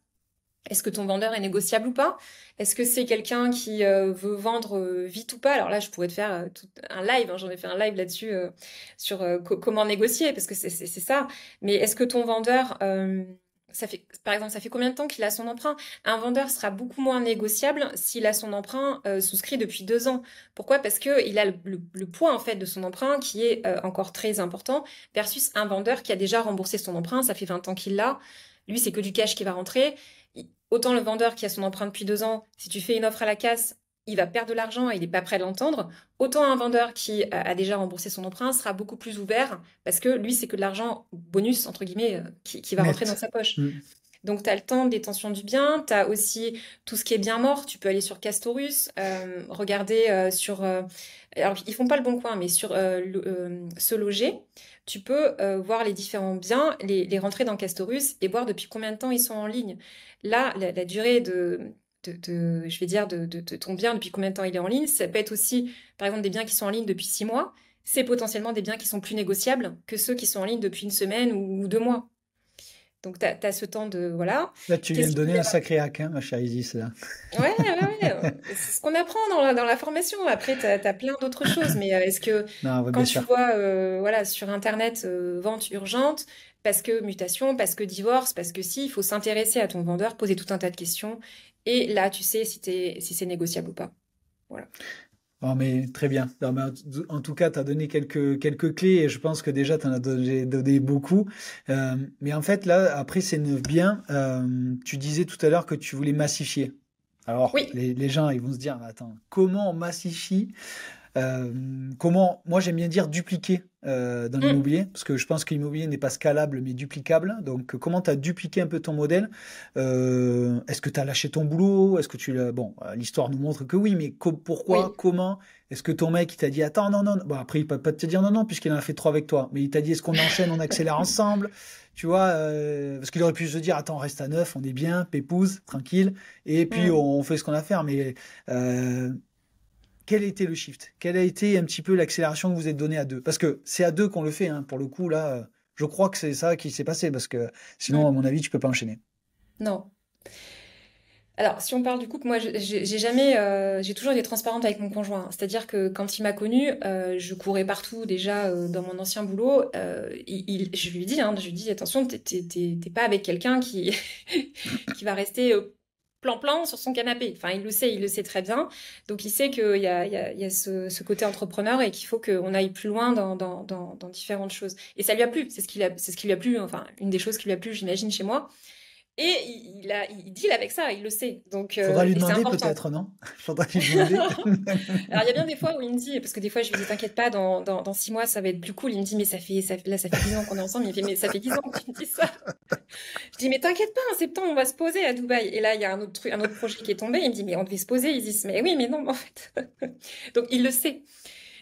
Est-ce que ton vendeur est négociable ou pas? Est-ce que c'est quelqu'un qui veut vendre vite ou pas? Alors là, je pourrais te faire un live, hein, j'en ai fait un live là-dessus sur comment négocier, parce que c'est ça. Mais est-ce que ton vendeur, par exemple, ça fait combien de temps qu'il a son emprunt? Un vendeur sera beaucoup moins négociable s'il a son emprunt souscrit depuis 2 ans. Pourquoi? Parce que il a le poids en fait de son emprunt qui est encore très important versus un vendeur qui a déjà remboursé son emprunt, ça fait 20 ans qu'il l'a. Lui, c'est que du cash qui va rentrer. Autant le vendeur qui a son emprunt depuis 2 ans, si tu fais une offre à la casse, il va perdre de l'argent et il n'est pas prêt à l'entendre. Autant un vendeur qui a déjà remboursé son emprunt sera beaucoup plus ouvert parce que lui, c'est que de l'argent bonus, entre guillemets, qui va rentrer dans Net. sa poche. Mm. Donc, tu as le temps de détention du bien, tu as aussi tout ce qui est bien mort. Tu peux aller sur Castorus, regarder sur... alors, ils font pas le bon coin, mais sur Se Loger, tu peux voir les différents biens, les rentrer dans Castorus et voir depuis combien de temps ils sont en ligne. Là, la durée je vais dire, de ton bien, depuis combien de temps il est en ligne, ça peut être aussi, par exemple, des biens qui sont en ligne depuis 6 mois. C'est potentiellement des biens qui sont plus négociables que ceux qui sont en ligne depuis une semaine ou 2 mois. Donc, tu as ce temps de... Voilà. Là, tu viens de Qu'est-ce donner qui... un sacré hack, hein, ma chère Isis, là. Ouais, ouais, ouais. C'est ce qu'on apprend dans la formation. Après, tu as plein d'autres choses. Mais est-ce que Non, ouais, quand bien tu sûr. vois voilà, sur Internet vente urgente, parce que mutation, parce que divorce, parce que si, il faut s'intéresser à ton vendeur, poser tout un tas de questions. Et là, tu sais si c'est négociable ou pas. Voilà. Non, mais très bien. Non, mais en tout cas, tu as donné quelques clés et je pense que déjà, tu en as donné beaucoup. Mais en fait, là, après ces 9 biens, tu disais tout à l'heure que tu voulais massifier. Alors, Oui. les gens, ils vont se dire, attends, comment on massifie comment, moi j'aime bien dire dupliquer dans Mm. l'immobilier, parce que je pense que l'immobilier n'est pas scalable mais duplicable. Donc comment tu as dupliqué un peu ton modèle? Est-ce que tu as lâché ton boulot? Est-ce que tu l'as... Bon, l'histoire nous montre que oui, mais pourquoi? Oui. Comment? Est-ce que ton mec il t'a dit attends, non, non, non. Bon, après il peut pas te dire non, non, puisqu'il en a fait trois avec toi, mais il t'a dit est-ce qu'on enchaîne, on accélère ensemble? Tu vois, parce qu'il aurait pu se dire attends, on reste à 9 on est bien, pépouze, tranquille, et puis Mm. on fait ce qu'on a à faire. Mais quel a été le shift? Quelle a été un petit peu l'accélération que vous êtes donnée à deux? Parce que c'est à deux qu'on le fait, hein. Pour le coup, là, je crois que c'est ça qui s'est passé, parce que sinon, à Mm. mon avis, tu peux pas enchaîner. Non. Alors, si on parle du couple, moi, j'ai jamais, j'ai toujours été transparente avec mon conjoint. C'est-à-dire que quand il m'a connue, je courais partout déjà dans mon ancien boulot. Je lui dis, hein, je lui dis, attention, t'es pas avec quelqu'un qui qui va rester plan-plan sur son canapé. Enfin, il le sait très bien. Donc, il sait qu'il y a ce côté entrepreneur et qu'il faut qu'on aille plus loin dans différentes choses. Et ça lui a plu. C'est ce qui lui a plu. Enfin, une des choses qui lui a plu, j'imagine, chez moi. Et il deal avec ça, il le sait. Donc, Faudra lui et c'est demander important. peut-être, non? Faudra lui demander. Alors, il y a bien des fois où il me dit, parce que des fois, je lui dis, t'inquiète pas, dans 6 mois, ça va être plus cool. Il me dit, mais là, ça fait 10 ans qu'on est ensemble. Il me fait, mais ça fait 10 ans que tu me dis ça. Je dis, mais t'inquiète pas, en septembre, on va se poser à Dubaï. Et là, il y a un autre truc, un autre projet qui est tombé. Il me dit, mais on devait se poser. Ils disent, mais oui, mais non, en fait. Donc, il le sait.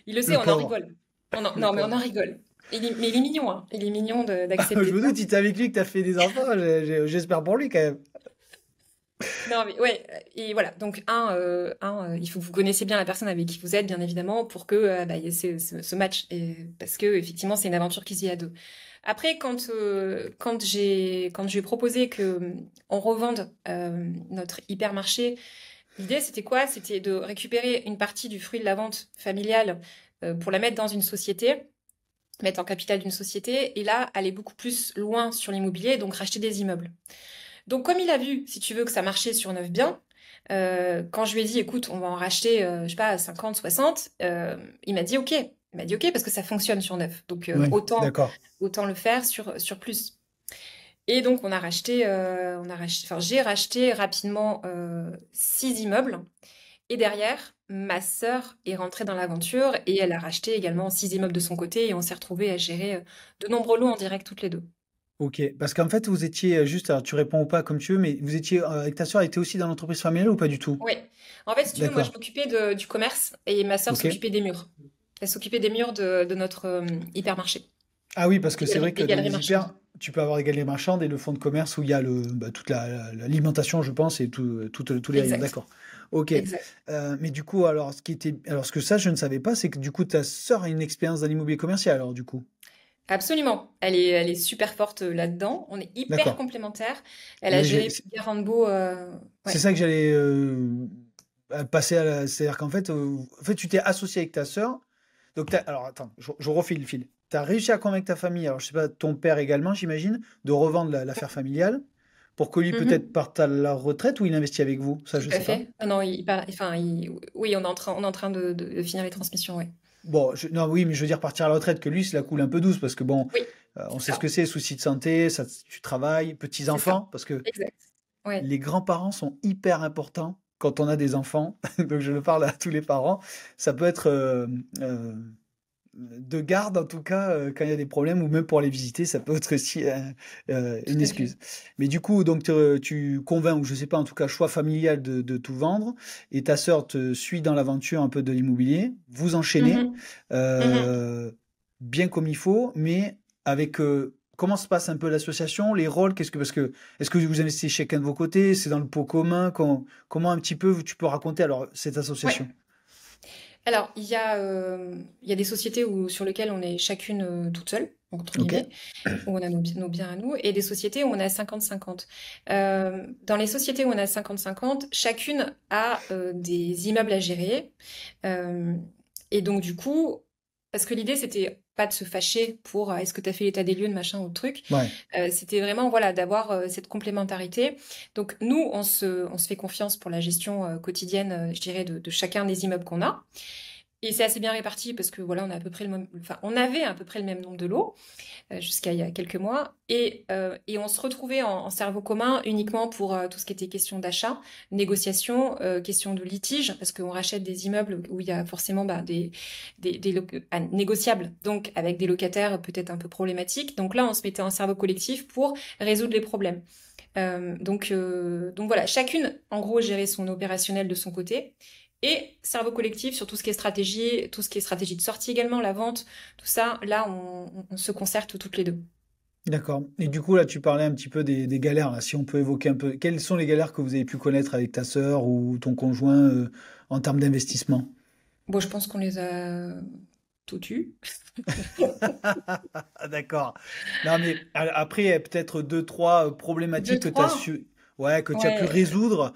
Il le sait, Le on en pauvre, rigole. le Non, mais on en pauvre. rigole. Mais il est mignon, hein. Il est mignon Je d'accepter me ça. doute, il était avec lui que t'as fait des enfants, j'espère pour lui quand même. Non, mais ouais, et voilà. Donc, il faut que vous connaissiez bien la personne avec qui vous êtes, bien évidemment, pour que bah, il y ait ce match. Et, parce que, effectivement, c'est une aventure qui se vit à deux. Après, quand j'ai proposé que on revende notre hypermarché, l'idée, c'était quoi? C'était de récupérer une partie du fruit de la vente familiale pour la mettre dans une société, mettre en capital d'une société, et là, aller beaucoup plus loin sur l'immobilier, donc racheter des immeubles. Donc, comme il a vu, si tu veux, que ça marchait sur 9 biens, quand je lui ai dit, écoute, on va en racheter, je sais pas, 50, 60, il m'a dit OK. Il m'a dit OK parce que ça fonctionne sur 9. Donc, Oui, d'accord. autant le faire sur plus. Et donc, enfin, j'ai racheté rapidement 6 immeubles. Et derrière, ma sœur est rentrée dans l'aventure et elle a racheté également 6 immeubles de son côté et on s'est retrouvés à gérer de nombreux lots en direct toutes les deux. Ok, parce qu'en fait, vous étiez juste, alors tu réponds ou pas comme tu veux, mais vous étiez avec ta soeur, elle était aussi dans l'entreprise familiale ou pas du tout? Oui. En fait, si tu veux, moi, je D'accord. m'occupais du commerce et ma sœur Ok. s'occupait des murs. Elle s'occupait des murs de notre hypermarché Ah oui, parce que des c'est vrai que des dans galeries les marchandes. hyper, tu peux avoir des galeries marchandes et le fonds de commerce où il y a toute l'alimentation, je pense, et tous les rayons. Exact, D'accord. Ok. exact. Mais du coup, alors ce que ça, je ne savais pas, c'est que du coup, ta sœur a une expérience dans l'immobilier commercial, alors du coup. Absolument. Elle est super forte là-dedans. On est hyper D'accord. complémentaires. Elle a Mais géré plusieurs Rambo. c'est Ouais. ça que j'allais passer c'est-à-dire qu'en fait, tu t'es associé avec ta sœur. Donc, alors attends, je refais le fil. Tu as réussi à convaincre ta famille, alors je sais pas, ton père également, j'imagine, de revendre l'affaire familiale pour que lui peut-être Mhm. parte à la retraite ou il investit avec vous. Ça, Tout je à sais pas. fait. Ah non, enfin, oui, on est en train de finir les transmissions, oui. Bon, non, oui, mais je veux dire partir à la retraite, que lui, se la coule un peu douce parce que bon, Oui, on c'est sait ce que ça. c'est, soucis de santé, ça, tu travailles, C'est ça. petits-enfants, parce que Exact. Ouais. les grands-parents sont hyper importants quand on a des enfants. Donc, je le parle à tous les parents. Ça peut être de garde, en tout cas, quand il y a des problèmes, ou même pour les visiter, ça peut être aussi Tout une à fait. excuse. Mais du coup, donc, tu convaincs, ou je sais pas, en tout cas, choix familial de tout vendre, et ta sœur te suit dans l'aventure un peu de l'immobilier. Vous enchaînez, Mhm. Mhm. euh, bien comme il faut, mais avec comment se passe un peu l'association, les rôles, parce que est-ce que vous investissez chacun de vos côtés, c'est dans le pot commun, comment un petit peu tu peux raconter alors cette association? Ouais. Alors, il y a des sociétés sur lesquelles on est chacune toute seule, entre Ok, guillemets, où on a nos biens à nous, et des sociétés où on a 50-50. Dans les sociétés où on a 50-50, chacune a des immeubles à gérer. Euh, et donc, du coup, Parce que l'idée, c'était pas de se fâcher pour est-ce que tu as fait l'état des lieux de machin ou de truc. Ouais. C'était vraiment voilà, d'avoir cette complémentarité. Donc, nous, on se fait confiance pour la gestion quotidienne, je dirais, de chacun des immeubles qu'on a. Et c'est assez bien réparti parce que voilà, on a à peu près le même, enfin, on avait à peu près le même nombre de lots jusqu'à il y a quelques mois. Et on se retrouvait en cerveau commun uniquement pour tout ce qui était question d'achat, négociation, question de litige, parce qu'on rachète des immeubles où il y a forcément négociables, donc avec des locataires peut-être un peu problématiques. Donc là, on se mettait en cerveau collectif pour résoudre les problèmes. Donc voilà, chacune, en gros, gérait son opérationnel de son côté. Et cerveau collectif sur tout ce qui est stratégie, tout ce qui est stratégie de sortie également, la vente, tout ça, là, on se concerte toutes les deux. D'accord. Et du coup, là, tu parlais un petit peu des galères. Là. Si on peut évoquer un peu, quelles sont les galères que vous avez pu connaître avec ta sœur ou ton conjoint en termes d'investissement? Bon, je pense qu'on les a tout eus. D'accord. Non, mais après, il y a peut-être deux, trois Deux, problématiques que tu as trois. su, ouais, que tu as pu Ouais. résoudre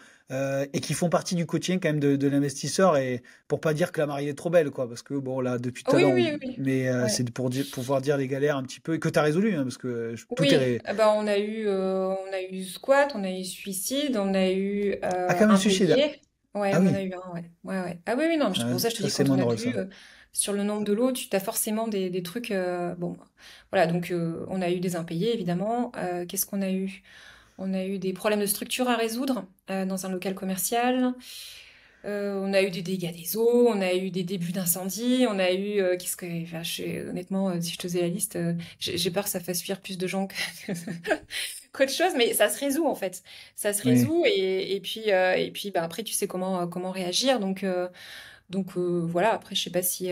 et qui font partie du quotidien quand même de l'investisseur. Et pour pas dire que la mariée est trop belle, quoi, parce que bon, là, depuis tout à Oui, l'heure, oui, oui. mais Ouais. c'est pour pouvoir dire les galères un petit peu et que tu as résolu, hein, parce que tout est. Oui, ah bah, on a eu squat, on a eu suicide, on a eu Ah, quand même suicide. impayé. Ouais, Ah on en oui, a eu un, ouais. Ouais, ouais. Ah oui, oui, non, pour ça, je te ça dis, c'est quand on moins a drôle, vu ça. sur le nombre de lots, tu as forcément des trucs. Bon, voilà, donc on a eu des impayés, évidemment. Qu'est-ce qu'on a eu? On a eu des problèmes de structure à résoudre dans un local commercial. On a eu des dégâts des eaux, on a eu des débuts d'incendie, on a eu qu'est-ce que, enfin, honnêtement, si je te faisais la liste, j'ai peur que ça fasse fuir plus de gens qu'autre chose, mais ça se résout en fait. Ça se Oui. résout et puis bah, après tu sais comment réagir. Donc voilà. Après je sais pas s'il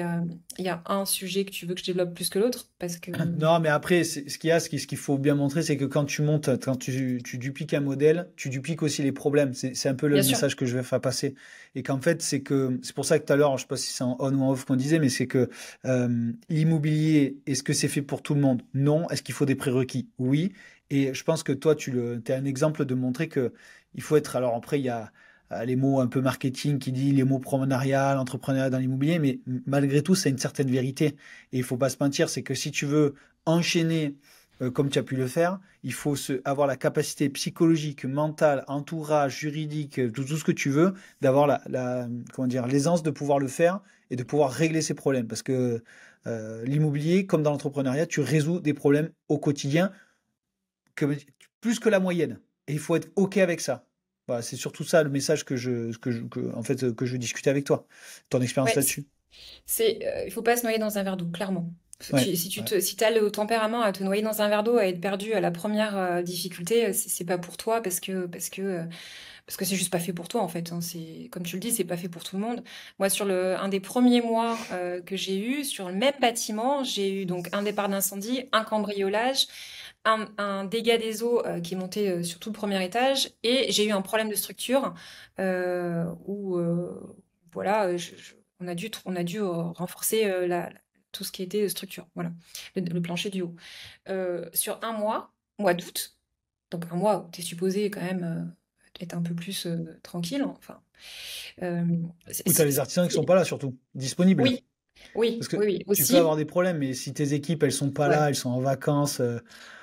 y a un sujet que tu veux que je développe plus que l'autre parce que Non, mais après, ce qu'il faut bien montrer, c'est que quand tu montes, quand tu dupliques un modèle, tu dupliques aussi les problèmes. C'est un peu le bien sûr, message que je vais faire passer. Et qu'en fait, c'est pour ça que tout à l'heure, je sais pas si c'est en on ou en off qu'on disait, mais c'est que l'immobilier, est-ce que c'est fait pour tout le monde? Non. Est-ce qu'il faut des prérequis? Oui. Et je pense que toi, t'es un exemple de montrer que il faut être. Alors après, il y a les mots un peu marketing qui dit les mots promonarial, entrepreneuriat dans l'immobilier, mais malgré tout, c'est une certaine vérité. Et il faut pas se mentir, c'est que si tu veux enchaîner comme tu as pu le faire, il faut avoir la capacité psychologique, mentale, entourage, juridique, tout ce que tu veux, d'avoir comment dire, l'aisance de pouvoir le faire et de pouvoir régler ces problèmes. Parce que l'immobilier, comme dans l'entrepreneuriat, tu résous des problèmes au quotidien que- plus que la moyenne. Et il faut être OK avec ça. Voilà, c'est surtout ça le message en fait, que je veux discuter avec toi. Ton expérience ouais. là-dessus. Il faut pas se noyer dans un verre d'eau, clairement. Ouais, ouais. Si t'as le tempérament à te noyer dans un verre d'eau, à être perdu à la première difficulté, c'est pas pour toi parce que c'est juste pas fait pour toi en fait. Hein. C'est comme tu le dis, c'est pas fait pour tout le monde. Moi, sur un des premiers mois que j'ai eu sur le même bâtiment, j'ai eu donc un départ d'incendie, un cambriolage, un dégât des eaux qui est monté sur tout le premier étage, et j'ai eu un problème de structure où voilà, on a dû renforcer tout ce qui était structure, voilà, le plancher du haut. Sur un mois d'août, donc un mois où tu es supposé quand même être un peu plus tranquille, enfin. euh, c'est- Ou tu as c'est- les artisans qui sont c'est- pas là surtout, disponibles. oui, oui, Parce que oui, oui, tu peux avoir aussi. des problèmes, mais si tes équipes, elles sont pas là, Ouais, elles sont en vacances,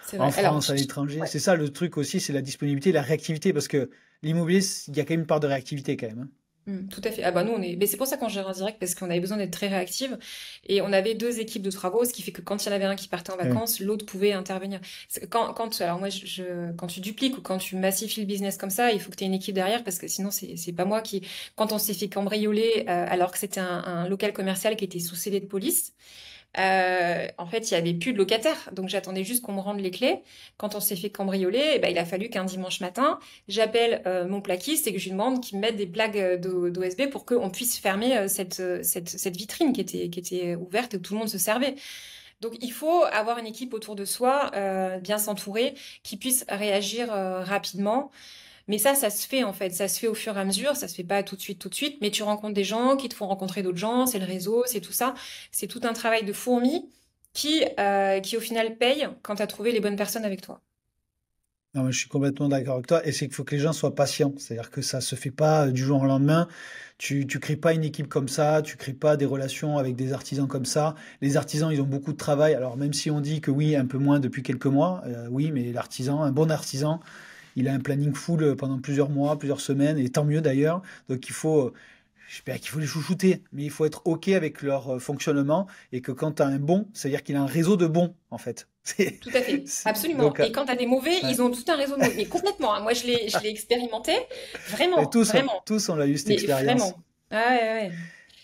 c'est en vrai. Alors, France, à l'étranger, ouais. c'est ça le truc aussi, c'est la disponibilité, la réactivité, parce que l'immobilier, il y a quand même une part de réactivité quand même, hein. Tout à fait. Ah bah nous on est. Mais c'est pour ça qu'on gère en direct parce qu'on avait besoin d'être très réactive et on avait deux équipes de travaux, ce qui fait que quand il y en avait un qui partait en Ouais. vacances, l'autre pouvait intervenir. Alors moi quand tu dupliques ou quand tu massifies le business comme ça, il faut que tu aies une équipe derrière parce que sinon c'est pas moi qui. Quand on s'est fait cambrioler alors que c'était un local commercial qui était sous scellé de police. En fait, il y avait plus de locataires, donc j'attendais juste qu'on me rende les clés. Quand on s'est fait cambrioler, eh ben, il a fallu qu'un dimanche matin, j'appelle mon plaquiste et que je lui demande qu'il me mette des plaques d'OSB pour qu'on puisse fermer cette vitrine qui était ouverte et où tout le monde se servait. Donc, il faut avoir une équipe autour de soi, bien s'entourer, qui puisse réagir rapidement. Mais ça se fait en fait, ça se fait au fur et à mesure, ça se fait pas tout de suite, mais tu rencontres des gens qui te font rencontrer d'autres gens, c'est le réseau, c'est tout ça. C'est tout un travail de fourmi qui au final paye quand tu as trouvé les bonnes personnes avec toi. Non, mais je suis complètement d'accord avec toi. Et c'est qu'il faut que les gens soient patients. C'est-à-dire que ça se fait pas du jour au lendemain. Tu crées pas une équipe comme ça. Tu crées pas des relations avec des artisans comme ça. Les artisans, ils ont beaucoup de travail. Alors, même si on dit que oui, un peu moins depuis quelques mois, oui, mais l'artisan, un bon artisan, il a un planning full pendant plusieurs mois, plusieurs semaines, et tant mieux d'ailleurs. Donc, j'espère qu'il faut les chouchouter, mais il faut être OK avec leur fonctionnement et que quand tu as un bon, c'est-à-dire qu'il a un réseau de bons, en fait. Tout à fait, absolument. Donc, Et quand tu as des mauvais, ouais. ils ont tout un réseau de mauvais. Mais complètement, hein. Moi, je l'ai expérimenté. Et Vraiment, vraiment. tous, on a eu cette Mais expérience. vraiment. Ah ouais, ouais.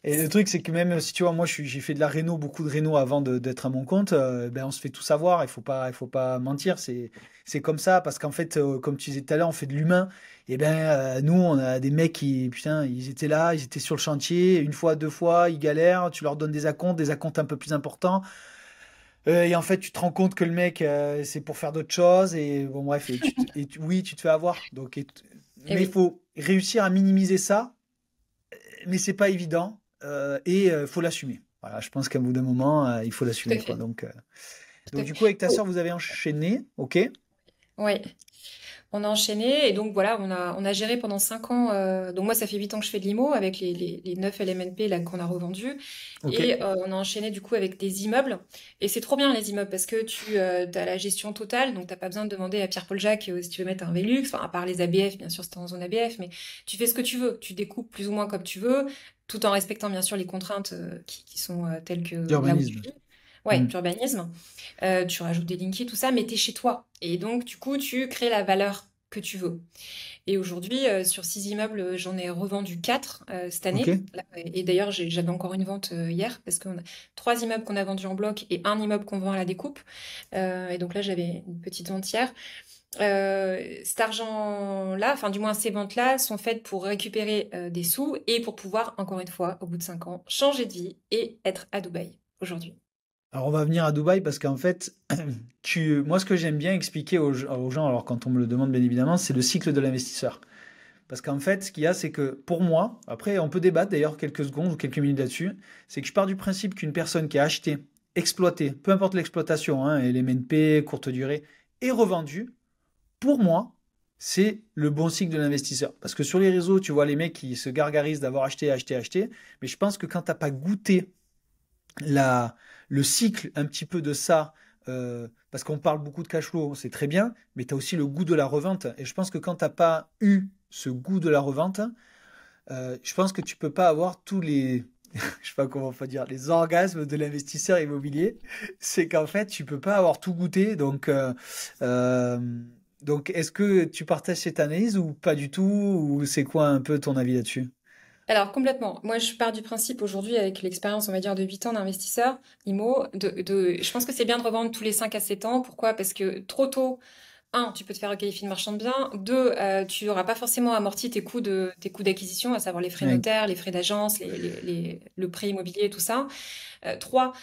Et le truc, c'est que même si tu vois, moi, j'ai fait de la réno, beaucoup de réno avant d'être à mon compte, ben, on se fait tout savoir. Il faut pas mentir. C'est comme ça parce qu'en fait, comme tu disais tout à l'heure, on fait de l'humain. Et ben, nous, on a des mecs qui, putain, ils étaient là, ils étaient sur le chantier, une fois, deux fois, ils galèrent. Tu leur donnes des acomptes un peu plus importants. Et en fait, tu te rends compte que le mec, c'est pour faire d'autres choses. Et bon, bref, oui, tu te fais avoir. Et Mais il oui, faut réussir à minimiser ça, mais c'est pas évident et faut l'assumer. Voilà, je pense qu'à bout d'un moment, il faut tout à l'assumer quoi. fait. Tout Donc à du fait. coup avec ta Oh, sœur, vous avez enchaîné, ok, ouais. On a enchaîné et donc voilà, on a géré pendant 5 ans. Donc moi, ça fait 8 ans que je fais de l'IMO avec les 9 LMNP là qu'on a revendus. ok, Et on a enchaîné du coup avec des immeubles. Et c'est trop bien les immeubles parce que tu as la gestion totale. Donc t'as pas besoin de demander à Pierre-Paul Jacques si tu veux mettre un Velux. Enfin, à part les ABF, bien sûr, c'était en zone ABF. Mais tu fais ce que tu veux. Tu découpes plus ou moins comme tu veux, tout en respectant bien sûr les contraintes qui sont telles que là où tu d'urbanisme. vis. Ouais, Hmm. d'urbanisme. Tu rajoutes des linkies, tout ça, mais t'es chez toi. Et donc, du coup, tu crées la valeur que tu veux. Et aujourd'hui, sur 6 immeubles, j'en ai revendu 4 cette Ok. année. Là, et d'ailleurs, j'avais encore une vente hier, parce qu'on a 3 immeubles qu'on a vendus en bloc et un immeuble qu'on vend à la découpe. Et donc là, j'avais une petite vente hier. Cet argent-là, enfin du moins ces ventes-là, sont faites pour récupérer des sous et pour pouvoir, encore une fois, au bout de 5 ans, changer de vie et être à Dubaï aujourd'hui. Alors on va venir à Dubaï parce qu'en fait, moi ce que j'aime bien expliquer aux gens, alors quand on me le demande bien évidemment, c'est le cycle de l'investisseur. Parce qu'en fait, ce qu'il y a, c'est que pour moi, après on peut débattre d'ailleurs quelques secondes ou quelques minutes là-dessus, c'est que je pars du principe qu'une personne qui a acheté, exploité, peu importe l'exploitation, hein, LMNP, courte durée, et revendu, pour moi, c'est le bon cycle de l'investisseur. Parce que sur les réseaux, tu vois les mecs qui se gargarisent d'avoir acheté, acheté, acheté. Mais je pense que quand tu n'as pas goûté la, le cycle un petit peu de ça, parce qu'on parle beaucoup de cash flow, c'est très bien, mais tu as aussi le goût de la revente. Et je pense que quand tu n'as pas eu ce goût de la revente, je pense que tu peux pas avoir tous les, je sais pas comment on peut dire, les orgasmes de l'investisseur immobilier. C'est qu'en fait, tu peux pas avoir tout goûté. Euh, donc, est-ce que tu partages cette analyse ou pas du tout? Ou c'est quoi un peu ton avis là-dessus? Alors complètement. Moi, je pars du principe aujourd'hui, avec l'expérience, on va dire, de 8 ans d'investisseur IMO, je pense que c'est bien de revendre tous les 5 à 7 ans. Pourquoi? Parce que trop tôt, un, tu peux te faire requalifier de marchand de biens. Deux, tu n'auras pas forcément amorti tes coûts d'acquisition, à savoir les frais Ouais. notaires, les frais d'agence, le prêt immobilier, tout ça. Trois,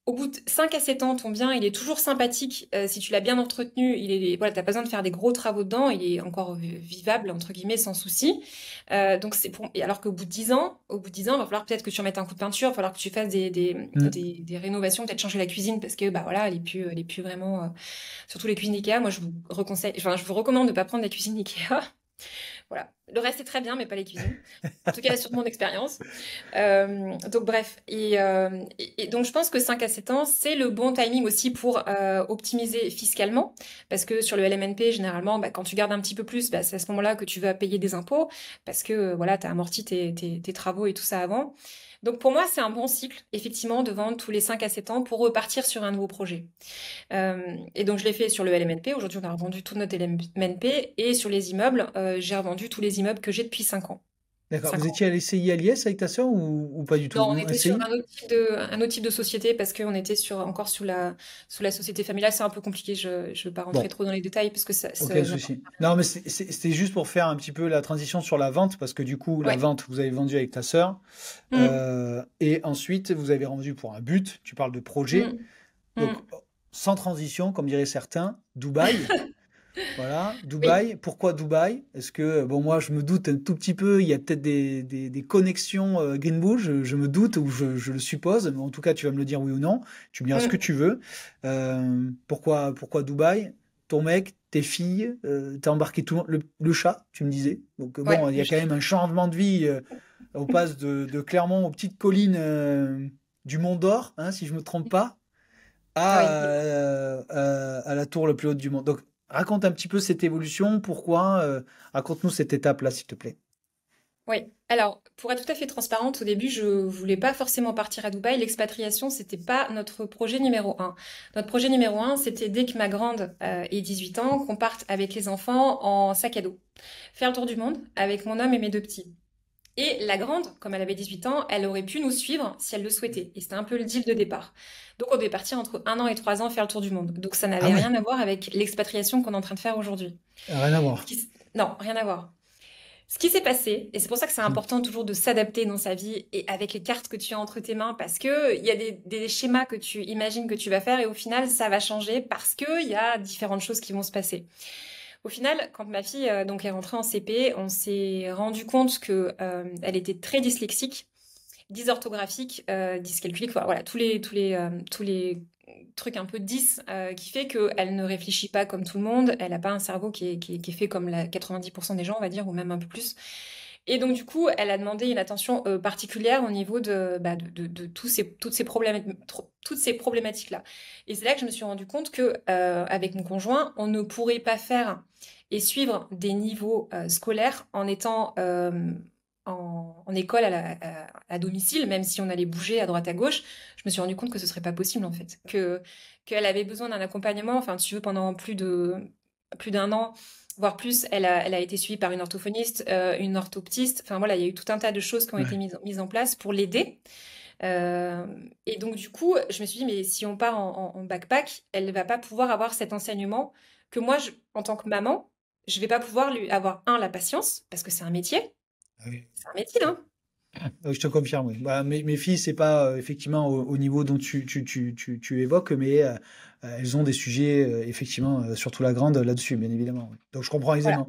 au bout de 5 à 7 ans, ton bien, il est toujours sympathique. Si tu l'as bien entretenu, voilà, t'as pas besoin de faire des gros travaux dedans. Il est encore vivable, entre guillemets, sans souci. Donc et alors qu'au bout de 10 ans, il va falloir peut-être que tu remettes un coup de peinture, il va falloir que tu fasses Mm. des rénovations, peut-être changer la cuisine parce que, bah voilà, elle est plus vraiment, surtout les cuisines Ikea. Moi, je vous recommande de pas prendre la cuisine Ikea. Voilà. Le reste est très bien, mais pas les cuisines. En tout cas, sur mon expérience. Donc bref, et donc je pense que 5 à 7 ans, c'est le bon timing aussi pour optimiser fiscalement, parce que sur le LMNP, généralement, bah, quand tu gardes un petit peu plus, bah, c'est à ce moment-là que tu vas payer des impôts, parce que voilà, tu as amorti tes travaux et tout ça avant. Donc pour moi, c'est un bon cycle, effectivement, de vendre tous les 5 à 7 ans pour repartir sur un nouveau projet. Et donc je l'ai fait sur le LMNP, aujourd'hui on a revendu tout notre LMNP, et sur les immeubles, j'ai revendu tous les immeubles que j'ai depuis 5 ans. D'accord. 5 Vous ans. étiez à l'SCI à l'IS avec ta sœur ou pas du tout? Non, on Non, était sur SCI? un autre type de société parce qu'on était encore sous la société familiale. C'est un peu compliqué, je ne veux pas rentrer Bon, trop dans les détails parce que aucun non, non. souci. Non, mais c'était juste pour faire un petit peu la transition sur la vente, parce que du coup, la Ouais. vente, vous avez vendu avec ta sœur, Mm, et ensuite, vous avez vendu pour un but, tu parles de projet. mm, Donc, mm. sans transition, comme diraient certains, Dubaï. Voilà, Oui. Dubaï. Pourquoi Dubaï? Est-ce que, bon, moi, je me doute un tout petit peu, il y a peut-être des connexions Green Bull, je me doute, ou je le suppose, mais en tout cas, tu vas me le dire oui ou non. Tu me diras ce que Mm. tu veux. Pourquoi Dubaï? ton mec, tes filles, t'as embarqué tout le monde, le chat, tu me disais. Donc Ouais, bon, il y le a quand chat. même un changement de vie. On passe de Clermont aux petites collines du Mont d'Or, hein, si je me trompe pas, Oui. à la tour la plus haute du monde. Donc raconte un petit peu cette évolution, pourquoi, raconte-nous cette étape-là, s'il te plaît. Oui. Alors, pour être tout à fait transparente, au début, je voulais pas forcément partir à Dubaï. L'expatriation, c'était pas notre projet numéro un. Notre projet numéro un, c'était dès que ma grande ait 18 ans, qu'on parte avec les enfants en sac à dos. Faire le tour du monde avec mon homme et mes deux petits. Et la grande, comme elle avait 18 ans, elle aurait pu nous suivre si elle le souhaitait. Et c'était un peu le deal de départ. Donc on devait partir entre 1 an et 3 ans faire le tour du monde. Donc ça Ah n'avait ouais, rien à voir avec l'expatriation qu'on est en train de faire aujourd'hui. rien à Ce voir. qui s- Non, rien à voir. Ce qui s'est passé, et c'est pour ça que c'est Hmm. important toujours de s'adapter dans sa vie et avec les cartes que tu as entre tes mains, parce que il y a des schémas que tu imagines que tu vas faire et au final ça va changer parce que il y a différentes choses qui vont se passer. Au final, quand ma fille donc est rentrée en CP, on s'est rendu compte que elle était très dyslexique, dysorthographique, dyscalculique, voilà tous les trucs un peu 10 qui fait qu'elle ne réfléchit pas comme tout le monde, elle n'a pas un cerveau qui est fait comme 90% des gens, on va dire, ou même un peu plus. Et donc du coup, elle a demandé une attention particulière au niveau de toutes ces problématiques-là. Et c'est là que je me suis rendu compte que avec mon conjoint, on ne pourrait pas faire et suivre des niveaux scolaires en étant en école à domicile, même si on allait bouger à droite à gauche. Je me suis rendu compte que ce serait pas possible en fait, que qu'elle avait besoin d'un accompagnement. Enfin, tu veux, pendant plus d'un an, voire plus, elle a été suivie par une orthophoniste, une orthoptiste. Enfin voilà, il y a eu tout un tas de choses qui ont été Ouais. mises en place pour l'aider. Euh, et donc du coup, je me suis dit, mais si on part en backpack, elle ne va pas pouvoir avoir cet enseignement que moi, en tant que maman, je vais pas pouvoir lui avoir, la patience, parce que c'est un métier. Ah oui. C'est un métier, hein. Je te confirme, oui. Bah, mes filles, c'est pas effectivement au niveau dont tu évoques, mais elles ont des sujets, effectivement, surtout la grande, là-dessus, bien évidemment. Oui. Donc je comprends Voilà. aisément.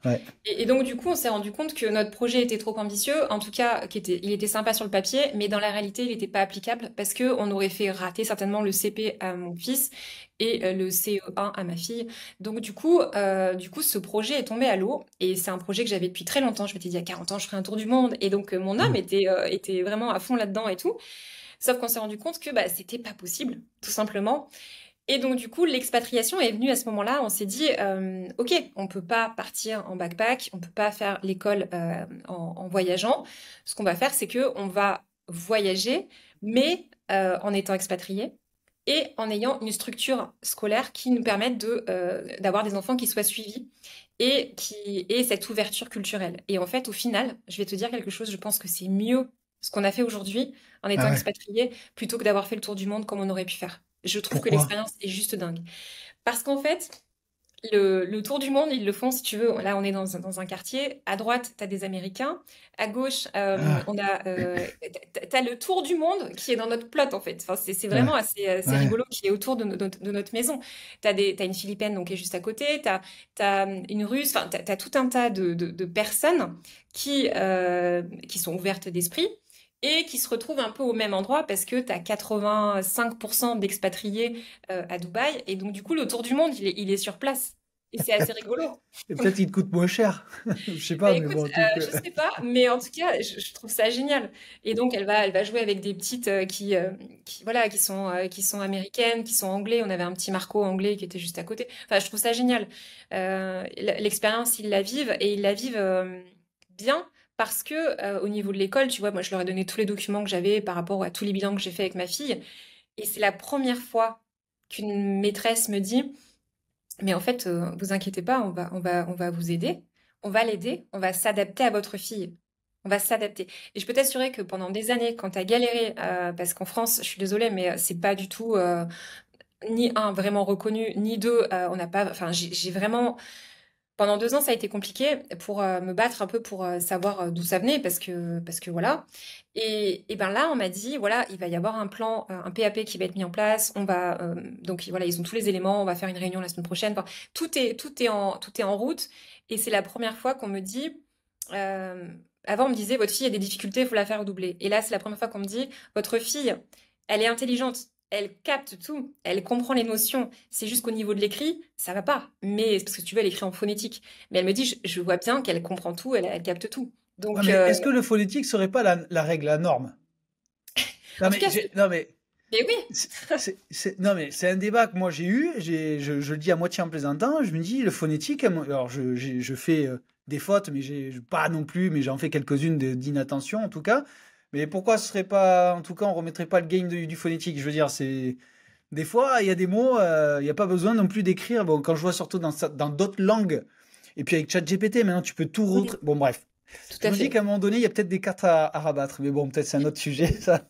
Ouais. Et donc du coup, on s'est rendu compte que notre projet était trop ambitieux, en tout cas, il était sympa sur le papier, mais dans la réalité, il n'était pas applicable parce que on aurait fait rater certainement le CP à mon fils et le CE1 à ma fille. Donc du coup, ce projet est tombé à l'eau et c'est un projet que j'avais depuis très longtemps. Je m'étais dit à 40 ans, je ferai un tour du monde et donc mon homme Mm. était vraiment à fond là-dedans et tout. Sauf qu'on s'est rendu compte que bah, c'était pas possible, tout simplement. Et donc, du coup, l'expatriation est venue à ce moment-là. On s'est dit, OK, on peut pas partir en backpack, on peut pas faire l'école en voyageant. Ce qu'on va faire, c'est que on va voyager, mais en étant expatrié et en ayant une structure scolaire qui nous permette d'avoir des enfants qui soient suivis et qui aient cette ouverture culturelle. Et en fait, au final, je vais te dire quelque chose, je pense que c'est mieux ce qu'on a fait aujourd'hui en étant Ah ouais. expatrié plutôt que d'avoir fait le tour du monde comme on aurait pu faire. Je trouve que Pourquoi? l'expérience est juste dingue. Parce qu'en fait, le tour du monde, ils le font, si tu veux. Là, on est dans un quartier. À droite, tu as des Américains. À gauche, Ah, t'as le tour du monde qui est dans notre plot, en fait. Enfin, c'est ouais. vraiment assez Ouais. rigolo qui est autour de notre maison. T'as une Philippine, donc, qui est juste à côté. T'as une Russe. Enfin, t'as tout un tas de personnes qui sont ouvertes d'esprit et qui se retrouvent un peu au même endroit parce que tu as 85% d'expatriés à Dubaï. Et donc, du coup, le tour du monde, il est sur place. Et c'est assez rigolo. Et peut-être qu'il te coûte moins cher. Je sais Bah pas, mais écoute, bon, en tout cas. je sais pas, mais en tout cas, je trouve ça génial. Et donc, elle va jouer avec des petites voilà, qui sont américaines, qui sont anglais. On avait un petit Marco anglais qui était juste à côté. Enfin, je trouve ça génial. L'expérience, ils la vivent et ils la vivent bien parce que au niveau de l'école, tu vois, moi, je leur ai donné tous les documents que j'avais par rapport à tous les bilans que j'ai fait avec ma fille. Et c'est la première fois qu'une maîtresse me dit, mais en fait, vous inquiétez pas, on va vous aider, on va l'aider, on va s'adapter à votre fille. On va s'adapter. Et je peux t'assurer que pendant des années, quand tu as galéré, parce qu'en France, je suis désolée, mais c'est pas du tout ni un vraiment reconnu, ni deux, on n'a pas. Enfin, j'ai vraiment pendant 2 ans, ça a été compliqué pour me battre un peu pour savoir d'où ça venait, parce que voilà. Et ben là, on m'a dit, voilà, il va y avoir un plan, un PAP qui va être mis en place. Donc voilà, ils ont tous les éléments. On va faire une réunion la semaine prochaine. Enfin, tout est en route. Et c'est la première fois qu'on me dit. euh, Avant, on me disait, votre fille a des difficultés, il faut la faire redoubler. Et là, c'est la première fois qu'on me dit, votre fille, elle est intelligente. elle capte tout, elle comprend les notions. C'est juste qu'au niveau de l'écrit, ça va pas. Mais parce que tu veux, elle écrit en phonétique. Mais elle me dit, je vois bien qu'elle comprend tout, elle capte tout. Ouais, Donc, mais est-ce que le phonétique serait pas la règle, la norme? Non en tout mais cas, non mais mais oui, non mais c'est un débat que moi j'ai eu. Je le dis à moitié en plaisantant. Je me dis le phonétique. Alors je fais des fautes, mais j'ai pas non plus, mais j'en fais quelques-unes d'inattention en tout cas. Mais pourquoi ce serait pas, en tout cas, on remettrait pas le gain du phonétique? Je veux dire, c'est des fois il y a des mots, il y a pas besoin non plus d'écrire. Bon, quand je vois surtout dans d'autres langues, et puis avec ChatGPT, maintenant tu peux tout oui, Bon bref. tout Je à me dis fait. qu'à un moment donné, il y a peut-être des cartes à rabattre. Mais bon, peut-être c'est un autre sujet, ça.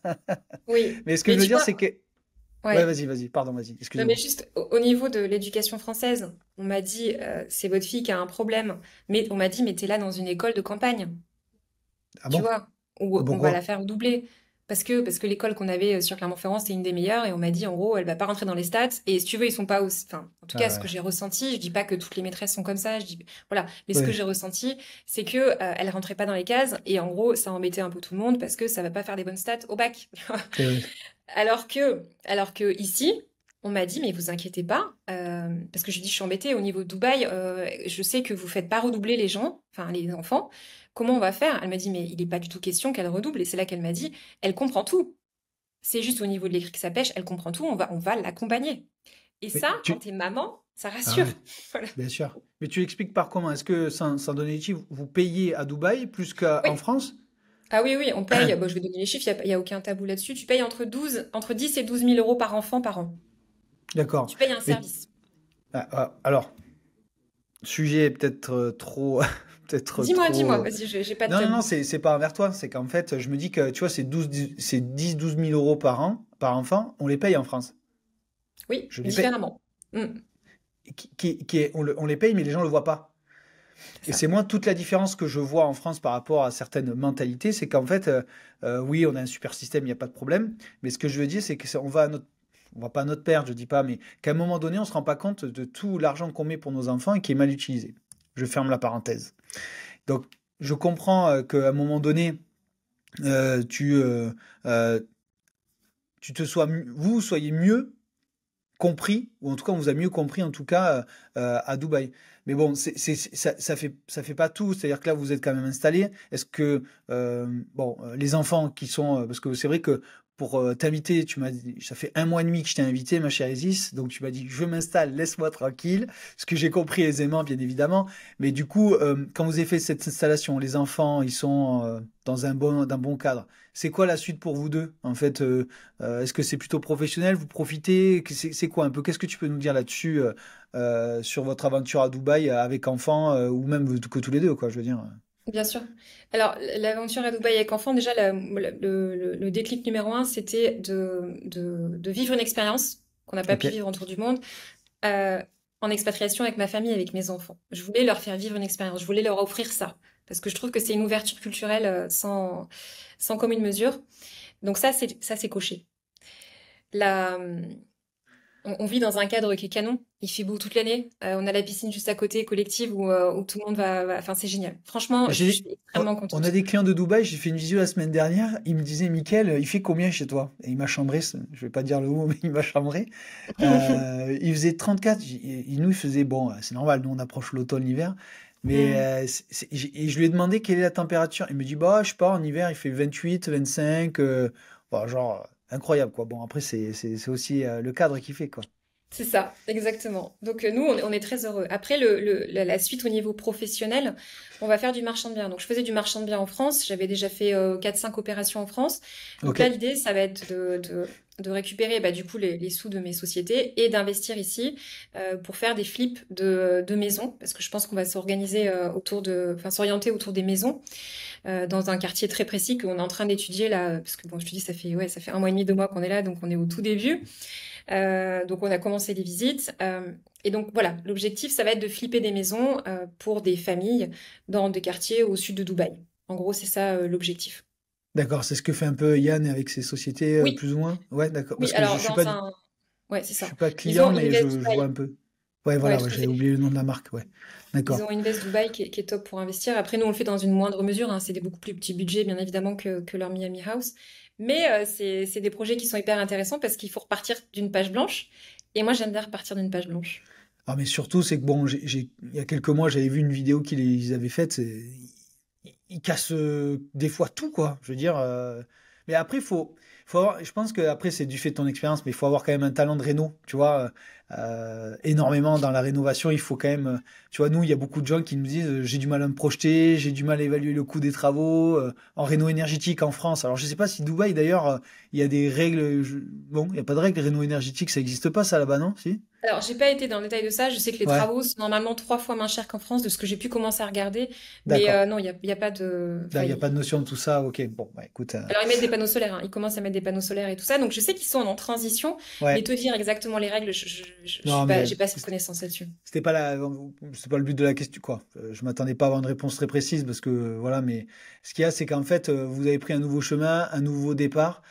Oui. Mais ce que Mais je veux tu dire, vois, c'est que... Ouais, ouais. vas-y, pardon, vas-y, Non, mais excuse-moi. juste au niveau de l'éducation française, on m'a dit, c'est votre fille qui a un problème. Mais on m'a dit, mettez-la dans une école de campagne. Ah Tu bon? vois, où on va la Pourquoi? faire doubler. Parce que l'école qu'on avait sur Clermont-Ferrand, c'était une des meilleures, et on m'a dit, en gros, elle va pas rentrer dans les stats, et si tu veux, ils sont pas aussi... Enfin, en tout Ah cas, ce que ouais. j'ai ressenti, je dis pas que toutes les maîtresses sont comme ça, je dis... Voilà, mais ce que Ouais, j'ai ressenti, c'est que elle rentrait pas dans les cases, et en gros, ça embêtait un peu tout le monde, parce que ça va pas faire des bonnes stats au bac. c'est vrai. Alors que ici, on m'a dit, mais vous inquiétez pas, parce que je dis, je suis embêtée au niveau de Dubaï, je sais que vous faites pas redoubler les gens, enfin les enfants. Comment on va faire? Elle m'a dit, mais il n'est pas du tout question qu'elle redouble. Et c'est là qu'elle m'a dit, elle comprend tout. C'est juste au niveau de l'écrit que ça pêche, elle comprend tout, on va l'accompagner. Et Mais ça, quand tu... t'es maman, ça Ah rassure. ouais, Voilà. bien sûr. Mais tu l'expliques par comment? Est-ce que, sans donner les chiffres, vous payez à Dubaï plus qu'en Oui. France? Ah oui, oui, on paye, bon, je vais donner les chiffres, il y a aucun tabou là-dessus. Tu payes entre 10 et 12 000 euros par enfant par an. D'accord. Tu payes un Mais, service. alors, sujet peut-être trop... peut-être Dis-moi, trop... dis-moi, vas-y, j'ai pas de Non, non, non, tabou. c'est pas envers toi. C'est qu'en fait, je me dis que, tu vois, c'est 10-12 000 euros par an, par enfant, on les paye en France. Oui, Je les paye. différemment. Mm, On les paye, mais les gens le voient pas. c'est Et ça. c'est moi toute la différence que je vois en France par rapport à certaines mentalités, c'est qu'en fait, oui, on a un super système, il n'y a pas de problème. Mais ce que je veux dire, c'est que on va pas à notre perte, je dis pas, mais qu'à un moment donné, on se rend pas compte de tout l'argent qu'on met pour nos enfants et qui est mal utilisé. Je ferme la parenthèse. Donc, je comprends qu'à un moment donné, euh, tu, euh, euh, vous soyez mieux compris, ou en tout cas on vous a mieux compris en tout cas à Dubaï. Mais bon, ça fait pas tout. C'est-à-dire que là vous êtes quand même installé. Est-ce que les enfants qui sont parce que c'est vrai que pour t'inviter, tu m'as dit, ça fait un mois et demi que je t'ai invité, ma chère Isis, donc tu m'as dit je m'installe, laisse-moi tranquille, ce que j'ai compris aisément bien évidemment. Mais du coup, quand vous avez fait cette installation, les enfants ils sont dans d'un bon cadre. C'est quoi la suite pour vous deux en fait? Est-ce que c'est plutôt professionnel? Vous profitez? C'est quoi un peu? Qu'est-ce que tu peux nous dire là-dessus sur votre aventure à Dubaï avec enfants ou même que tous les deux, quoi, je veux dire. Bien sûr. Alors, l'aventure à Dubaï avec enfant, déjà, le déclic numéro un, c'était de vivre une expérience qu'on n'a pas Ok. pu vivre autour du monde, euh, en expatriation avec ma famille, avec mes enfants. Je voulais leur faire vivre une expérience, je voulais leur offrir ça, parce que je trouve que c'est une ouverture culturelle sans commune mesure. Donc ça, c'est coché. La, on vit dans un cadre qui est canon. Il fait beau toute l'année. On a la piscine juste à côté, collective, où tout le monde Enfin, c'est génial. Franchement, je suis extrêmement On a contente. des clients de Dubaï, j'ai fait une visio la semaine dernière, il me disait, Mickaël, il fait combien chez toi? Et il m'a chambré, je vais pas dire le mot, mais il m'a chambré. Il faisait 34, il faisait, bon, c'est normal, nous on approche l'automne, l'hiver, mais Hmm. et je lui ai demandé quelle est la température. Il me dit, bah, je sais pas, en hiver il fait 28, 25, bon, genre, incroyable quoi. Bon, après, c'est aussi le cadre qui fait quoi. C'est ça, exactement. Donc nous, on est très heureux. Après, la suite au niveau professionnel, on va faire du marchand de biens. Donc je faisais du marchand de biens en France. J'avais déjà fait 4-5 opérations en France. Donc Ok. là, l'idée, ça va être de récupérer du coup les sous de mes sociétés et d'investir ici pour faire des flips de maisons. Parce que je pense qu'on va s'organiser enfin s'orienter autour des maisons dans un quartier très précis qu'on est en train d'étudier là. Parce que bon, je te dis, ça fait un mois et demi, 2 mois qu'on est là, donc on est au tout début. Donc on a commencé les visites. Et donc voilà, l'objectif, ça va être de flipper des maisons pour des familles dans des quartiers au sud de Dubaï. En gros, c'est ça l'objectif. D'accord, c'est ce que fait un peu Yann avec ses sociétés, Oui, plus ou moins? Ouais, d'accord. oui, Parce que alors dans un... Ouais, c'est je suis ça. pas Ils client, ont mais Invest je vois Dubaï. un peu. Ouais, Ouais, voilà, tout ouais, à j'avais fait. oublié le nom de la marque, ouais. Ils D'accord. ont Invest Dubaï qui est top pour investir. Après, nous, on le fait dans une moindre mesure, hein. C'est des beaucoup plus petits budgets, bien évidemment, que leur Miami House. Mais c'est des projets qui sont hyper intéressants parce qu'il faut repartir d'une page blanche. Et moi, j'aime bien repartir d'une page blanche. Ah, mais surtout, c'est que bon, il y a quelques mois, j'avais vu une vidéo qu'ils avaient faite. Ils cassent des fois tout, quoi. Je veux dire. Mais après, faut avoir, je pense que après, c'est du fait de ton expérience, mais il faut avoir quand même un talent de réno. Tu vois, énormément dans la rénovation. Il faut quand même. Tu vois, nous, il y a beaucoup de gens qui nous disent j'ai du mal à me projeter, j'ai du mal à évaluer le coût des travaux en réno énergétique en France. Alors, je sais pas si Dubaï, d'ailleurs, il y a des règles. Bon, il n'y a pas de règles réno énergétique, ça n'existe pas, ça là-bas, non? Si? Alors, j'ai pas été dans le détail de ça. Je sais que les Ouais, travaux sont normalement 3 fois moins chers qu'en France, de ce que j'ai pu commencer à regarder. Mais d'accord. non, il y a pas de. Là, Enfin, il n'y a pas de notion de tout ça. Ok, bon, bah écoute. alors, ils mettent des panneaux solaires, hein. Ils commencent à mettre des panneaux solaires et tout ça. Donc, je sais qu'ils sont en transition. Mais Ouais. te dire exactement les règles, je suis Non, pas, mais j'ai pas cette connaissance là-dessus. c'était pas c'est pas le but de la question, quoi. Je m'attendais pas à avoir une réponse très précise parce que voilà, mais ce qu'il y a, c'est qu'en fait, vous avez pris un nouveau chemin, un nouveau départ,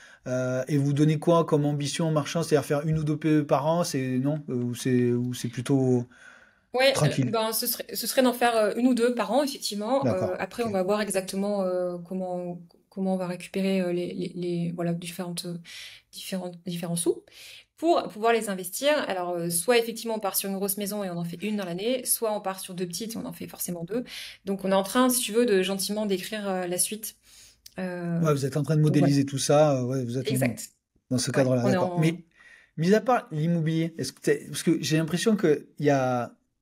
et vous donnez quoi comme ambition en marchand, c'est-à-dire faire une ou deux PE par an, c'est non, ou c'est plutôt Ouais, tranquille. ben ce serait d'en faire une ou deux par an, effectivement. D'accord. Après, on Ok. va voir exactement comment on va récupérer voilà différents sous pour pouvoir les investir. Alors, soit effectivement on part sur une grosse maison et on en fait une dans l'année, soit on part sur deux petites et on en fait forcément deux. Donc, on est en train, si tu veux, de gentiment décrire la suite. Euh, Ouais, vous êtes en train de donc voilà, modéliser tout ça. Ouais, vous êtes exact. dans ce Ouais, cadre-là, on est d'accord. en. Mais mis à part l'immobilier, parce que j'ai l'impression que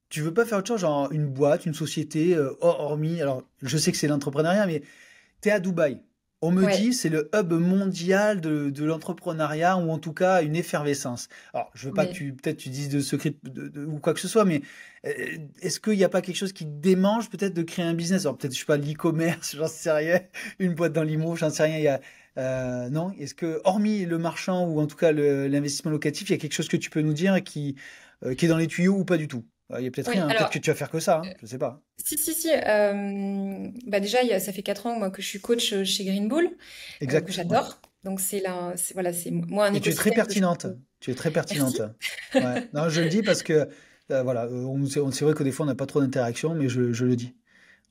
tu veux pas faire autre chose, genre une boîte, une société, hormis, alors je sais que c'est l'entrepreneuriat, mais t'es à Dubaï. On me Ouais, dit c'est le hub mondial de l'entrepreneuriat ou en tout cas une effervescence. Alors je veux pas que ouais. peut-être tu dises de secret ou quoi que ce soit, mais euh, est-ce qu'il n'y a pas quelque chose qui te démange peut-être de créer un business? Alors peut-être je sais pas l'e-commerce, j'en sais rien, une boîte dans l'IMO, j'en sais rien. Non, est-ce que hormis le marchand ou en tout cas l'investissement locatif, il y a quelque chose que tu peux nous dire qui est dans les tuyaux ou pas du tout? Il y a peut-être Oui, rien, hein. Peut-être alors, que tu vas faire que ça, hein, je sais pas. si, si, si. Bah déjà, ça fait 4 ans moi, que je suis coach chez Green Bull, que Exact, ouais. j'adore. Donc voilà, c'est moi un Et tu es très écosystème que je pertinente. trouve. Tu es très pertinente. Merci. Ouais. Non, je le dis parce que, voilà, c'est vrai que des fois on n'a pas trop d'interaction, mais je le dis.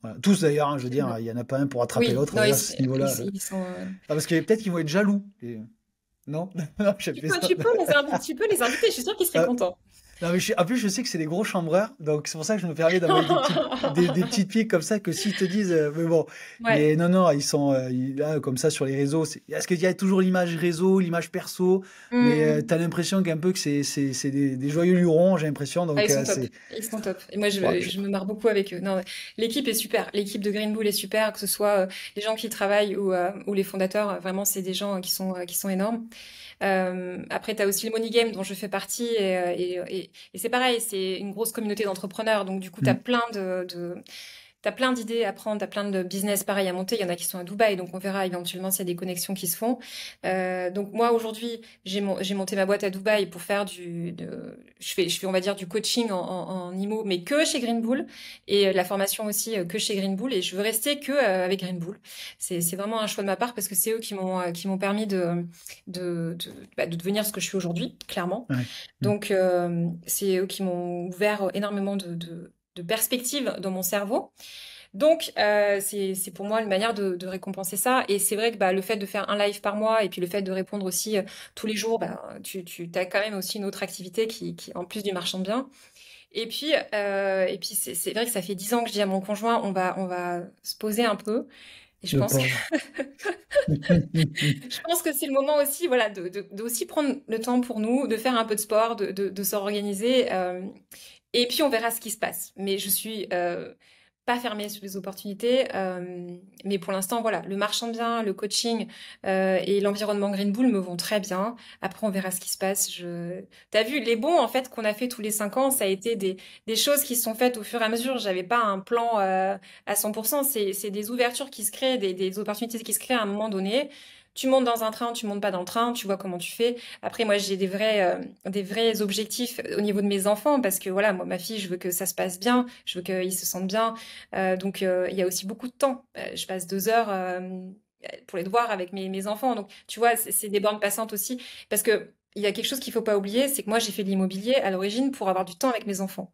Voilà. Tous d'ailleurs, hein, je veux dire, il y en a pas un pour attraper Oui, l'autre non, à ce niveau-là. ils sont. Ah, parce que peut-être qu'ils vont être jaloux. Non? Non, j'ai fait ça. Tu peux les inviter. Je suis sûre qu'ils seraient Ah, contents. non, mais en plus, je sais que c'est des gros chambreurs, donc c'est pour ça que je me permets d'envoyer des petites piques comme ça que s'ils te disent, mais bon, Ouais. mais non, non, ils sont là comme ça sur les réseaux. Parce qu'il y a toujours l'image réseau, l'image perso, mais Hmm. t'as l'impression qu'un peu que c'est des joyeux lurons, j'ai l'impression, Ah, donc ils sont top. c'est. Ils sont top. Et moi, Ouais, je me marre beaucoup avec eux. Non, l'équipe est super. L'équipe de Green Bull est super, que ce soit les gens qui y travaillent ou les fondateurs. Vraiment, c'est des gens qui sont énormes. Après, tu as aussi le Money Game dont je fais partie. Et c'est pareil, c'est une grosse communauté d'entrepreneurs. Donc, du coup, tu as mm. T'as plein d'idées à prendre, t'as plein de business pareil à monter. Il y en a qui sont à Dubaï, donc on verra éventuellement s'il y a des connexions qui se font. Donc moi aujourd'hui, j'ai monté ma boîte à Dubaï pour faire je fais on va dire du coaching en IMO, mais que chez Green Bull et la formation aussi que chez Green Bull. Et je veux rester que avec Green Bull. C'est vraiment un choix de ma part parce que c'est eux qui m'ont permis de devenir ce que je suis aujourd'hui, clairement. Ouais. Mm. Donc c'est eux qui m'ont ouvert énormément de perspectives dans mon cerveau. Donc, c'est pour moi une manière de récompenser ça. Et c'est vrai que bah, le fait de faire un live par mois et puis le fait de répondre aussi tous les jours, bah, tu as quand même aussi une autre activité en plus du marchand de biens. Et puis c'est vrai que ça fait 10 ans que je dis à mon conjoint, on va se poser un peu. Et Le pauvre. je pense que c'est le moment aussi, voilà, de aussi prendre le temps pour nous, de faire un peu de sport, de s'organiser. Et puis on verra ce qui se passe. Mais je suis pas fermée sur les opportunités. Mais pour l'instant, voilà, le marchand de biens, le coaching et l'environnement Green Bull me vont très bien. Après, on verra ce qui se passe. T'as vu, les bons en fait qu'on a fait tous les 5 ans, ça a été des choses qui se sont faites au fur et à mesure. J'avais pas un plan à 100%. C'est des ouvertures qui se créent, des opportunités qui se créent à un moment donné. Tu montes dans un train, tu montes pas dans le train, tu vois comment tu fais. Après, moi, j'ai des vrais objectifs au niveau de mes enfants parce que voilà, moi, ma fille, je veux que ça se passe bien, je veux qu'ils se sentent bien. Donc, il y a aussi beaucoup de temps. Je passe 2 heures pour les devoirs avec mes enfants. Donc, tu vois, c'est des bornes passantes aussi parce que il y a quelque chose qu'il faut pas oublier, c'est que moi, j'ai fait de l'immobilier à l'origine pour avoir du temps avec mes enfants.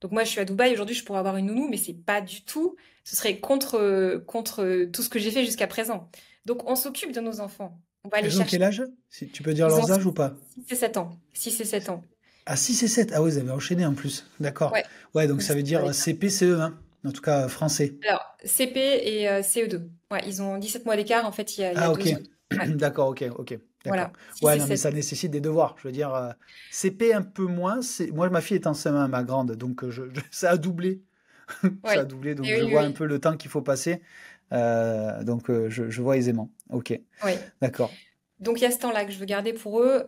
Donc moi, je suis à Dubaï aujourd'hui, je pourrais avoir une nounou, mais c'est pas du tout. Ce serait contre tout ce que j'ai fait jusqu'à présent. Donc on s'occupe de nos enfants. On va les Elles ont chercher. quel âge? Si tu peux dire Ils ont leurs âges ou pas? 6 et 7 ans. 6 et 7 ans. Ah, 6 et 7. Ah oui, vous avez enchaîné en plus. D'accord. Ouais. Ouais, donc Donc ça c'est veut dire CP, CE1. En tout cas, français. alors CP et CE2. Ouais, ils ont 17 mois d'écart. En fait, il y a Ah, ok. 2 ans. Ouais. D'accord, ok, ok. D'accord. Voilà. 6 Ouais, et non, mais 7. ça nécessite des devoirs. Je veux dire, CP un peu moins. Moi, ma fille est en CM1, ma grande. Donc, ça a doublé. Ça a Ouais. doublé. Donc, Et je oui, vois un oui. peu le temps qu'il faut passer. Donc, je vois aisément. Ok. Oui. D'accord. Donc il y a ce temps-là que je veux garder pour eux.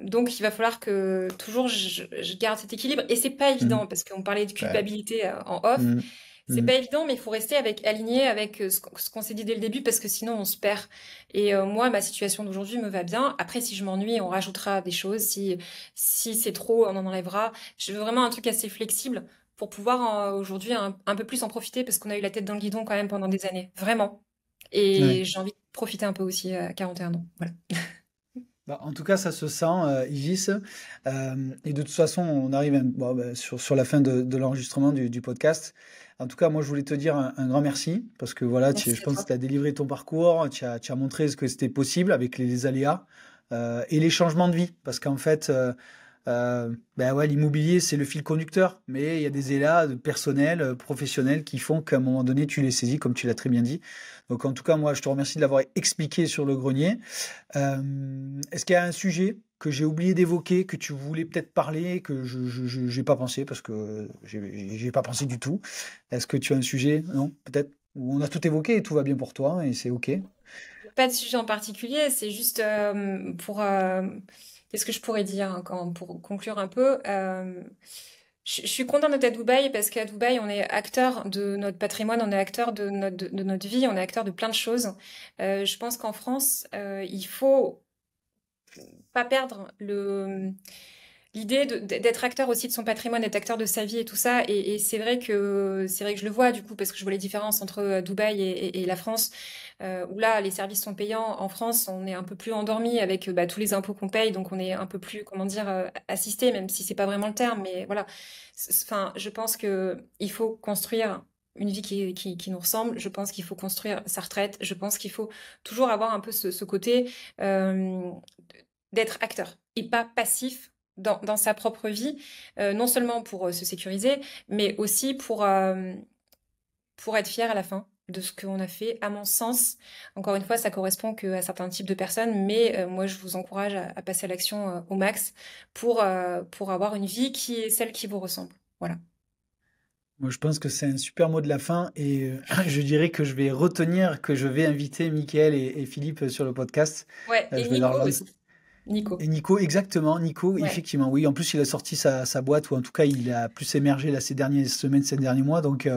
Donc il va falloir que toujours je garde cet équilibre. Et c'est pas Mhm. évident parce qu'on parlait de Ouais. culpabilité en off. Mhm. C'est Mhm. pas évident, mais il faut rester aligné avec ce qu'on s'est dit dès le début parce que sinon on se perd. Et moi, ma situation d'aujourd'hui me va bien. Après, si je m'ennuie, on rajoutera des choses. Si c'est trop, on en enlèvera. Je veux vraiment un truc assez flexible pour pouvoir aujourd'hui un peu plus en profiter parce qu'on a eu la tête dans le guidon quand même pendant des années. Vraiment. Ouais. Et j'ai envie de profiter un peu aussi à 41 ans. Voilà. Bah, en tout cas, ça se sent, Isis. Et de toute façon, on arrive bon, bah, sur la fin de l'enregistrement du podcast. En tout cas, moi, je voulais te dire un grand merci parce que voilà, je Merci à pense que toi. tu as délivré ton parcours, tu as montré ce que c'était possible avec les aléas et les changements de vie. Parce qu'en fait, ben ouais, l'immobilier, c'est le fil conducteur, mais il y a des élas de personnels, professionnels qui font qu'à un moment donné, tu les saisis, comme tu l'as très bien dit. Donc, en tout cas, moi, je te remercie de l'avoir expliqué sur le grenier. Est-ce qu'il y a un sujet que j'ai oublié d'évoquer, que tu voulais peut-être parler, que je n'ai pas pensé, parce que j'ai pas pensé du tout. Est-ce que tu as un sujet? Non, peut-être? Où on a tout évoqué et tout va bien pour toi et c'est OK. Pas de sujet en particulier, c'est juste pour... qu'est-ce que je pourrais dire pour conclure un peu je suis contente d'être à Dubaï parce qu'à Dubaï, on est acteur de notre patrimoine, on est acteur de notre vie, on est acteur de plein de choses. Je pense qu'en France, il faut pas perdre l'idée d'être acteur aussi de son patrimoine, d'être acteur de sa vie et tout ça. Et c'est vrai que je le vois du coup parce que je vois les différences entre Dubaï et la France, où là les services sont payants. En France, on est un peu plus endormi avec bah, tous les impôts qu'on paye, donc on est un peu plus, comment dire, assisté, même si c'est pas vraiment le terme. Mais voilà, enfin, je pense que il faut construire une vie qui nous ressemble. Je pense qu'il faut construire sa retraite. Je pense qu'il faut toujours avoir un peu ce côté euh, d'être acteur et pas passif dans sa propre vie, non seulement pour se sécuriser, mais aussi pour être fier à la fin de ce qu'on a fait. À mon sens, encore une fois, ça correspond qu'à certains types de personnes, mais moi, je vous encourage à passer à l'action au max pour avoir une vie qui est celle qui vous ressemble. Voilà. Moi, je pense que c'est un super mot de la fin et je dirais que je vais retenir que je vais inviter Mickaël et Philippe sur le podcast. Ouais, et Je vais leur Nico lancer. aussi. Nico. Et Nico, exactement, Nico, Ouais. effectivement, oui. En plus, il a sorti sa boîte, ou en tout cas, il a plus émergé là, ces dernières semaines, ces derniers mois. Donc,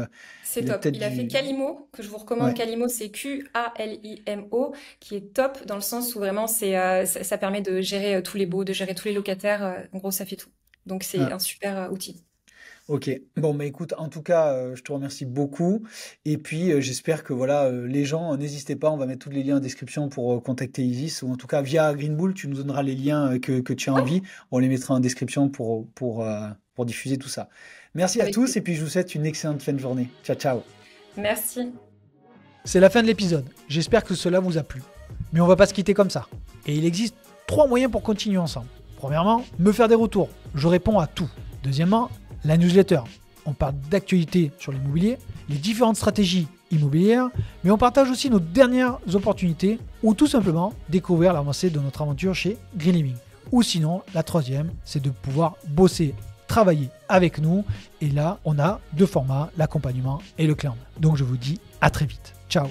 C'est il a top. peut-être Il a fait du. Calimo, que je vous recommande. Ouais. Calimo, c'est Qalimo, qui est top dans le sens où vraiment ça permet de gérer tous les baux, de gérer tous les locataires. En gros, ça fait tout. Donc c'est Ah, un super outil. ok. Bon, mais écoute, en tout cas, je te remercie beaucoup. Et puis, j'espère que voilà, les gens, n'hésitez pas, on va mettre tous les liens en description pour contacter Isis, ou en tout cas via Green Bull, tu nous donneras les liens que tu as Ouais, envie. On les mettra en description pour diffuser tout ça. Merci à avec tous, et plaisir. puis je vous souhaite une excellente fin de journée. Ciao, ciao. Merci. C'est la fin de l'épisode. J'espère que cela vous a plu. Mais on va pas se quitter comme ça. Et il existe 3 moyens pour continuer ensemble. Premièrement, me faire des retours. Je réponds à tout. Deuxièmement, la newsletter. On parle d'actualité sur l'immobilier, les différentes stratégies immobilières, mais on partage aussi nos dernières opportunités ou tout simplement découvrir l'avancée de notre aventure chez Green Living. Ou sinon, la troisième, c'est de pouvoir bosser, travailler avec nous. Et là, on a 2 formats, l'accompagnement et le clan. Donc je vous dis à très vite. Ciao.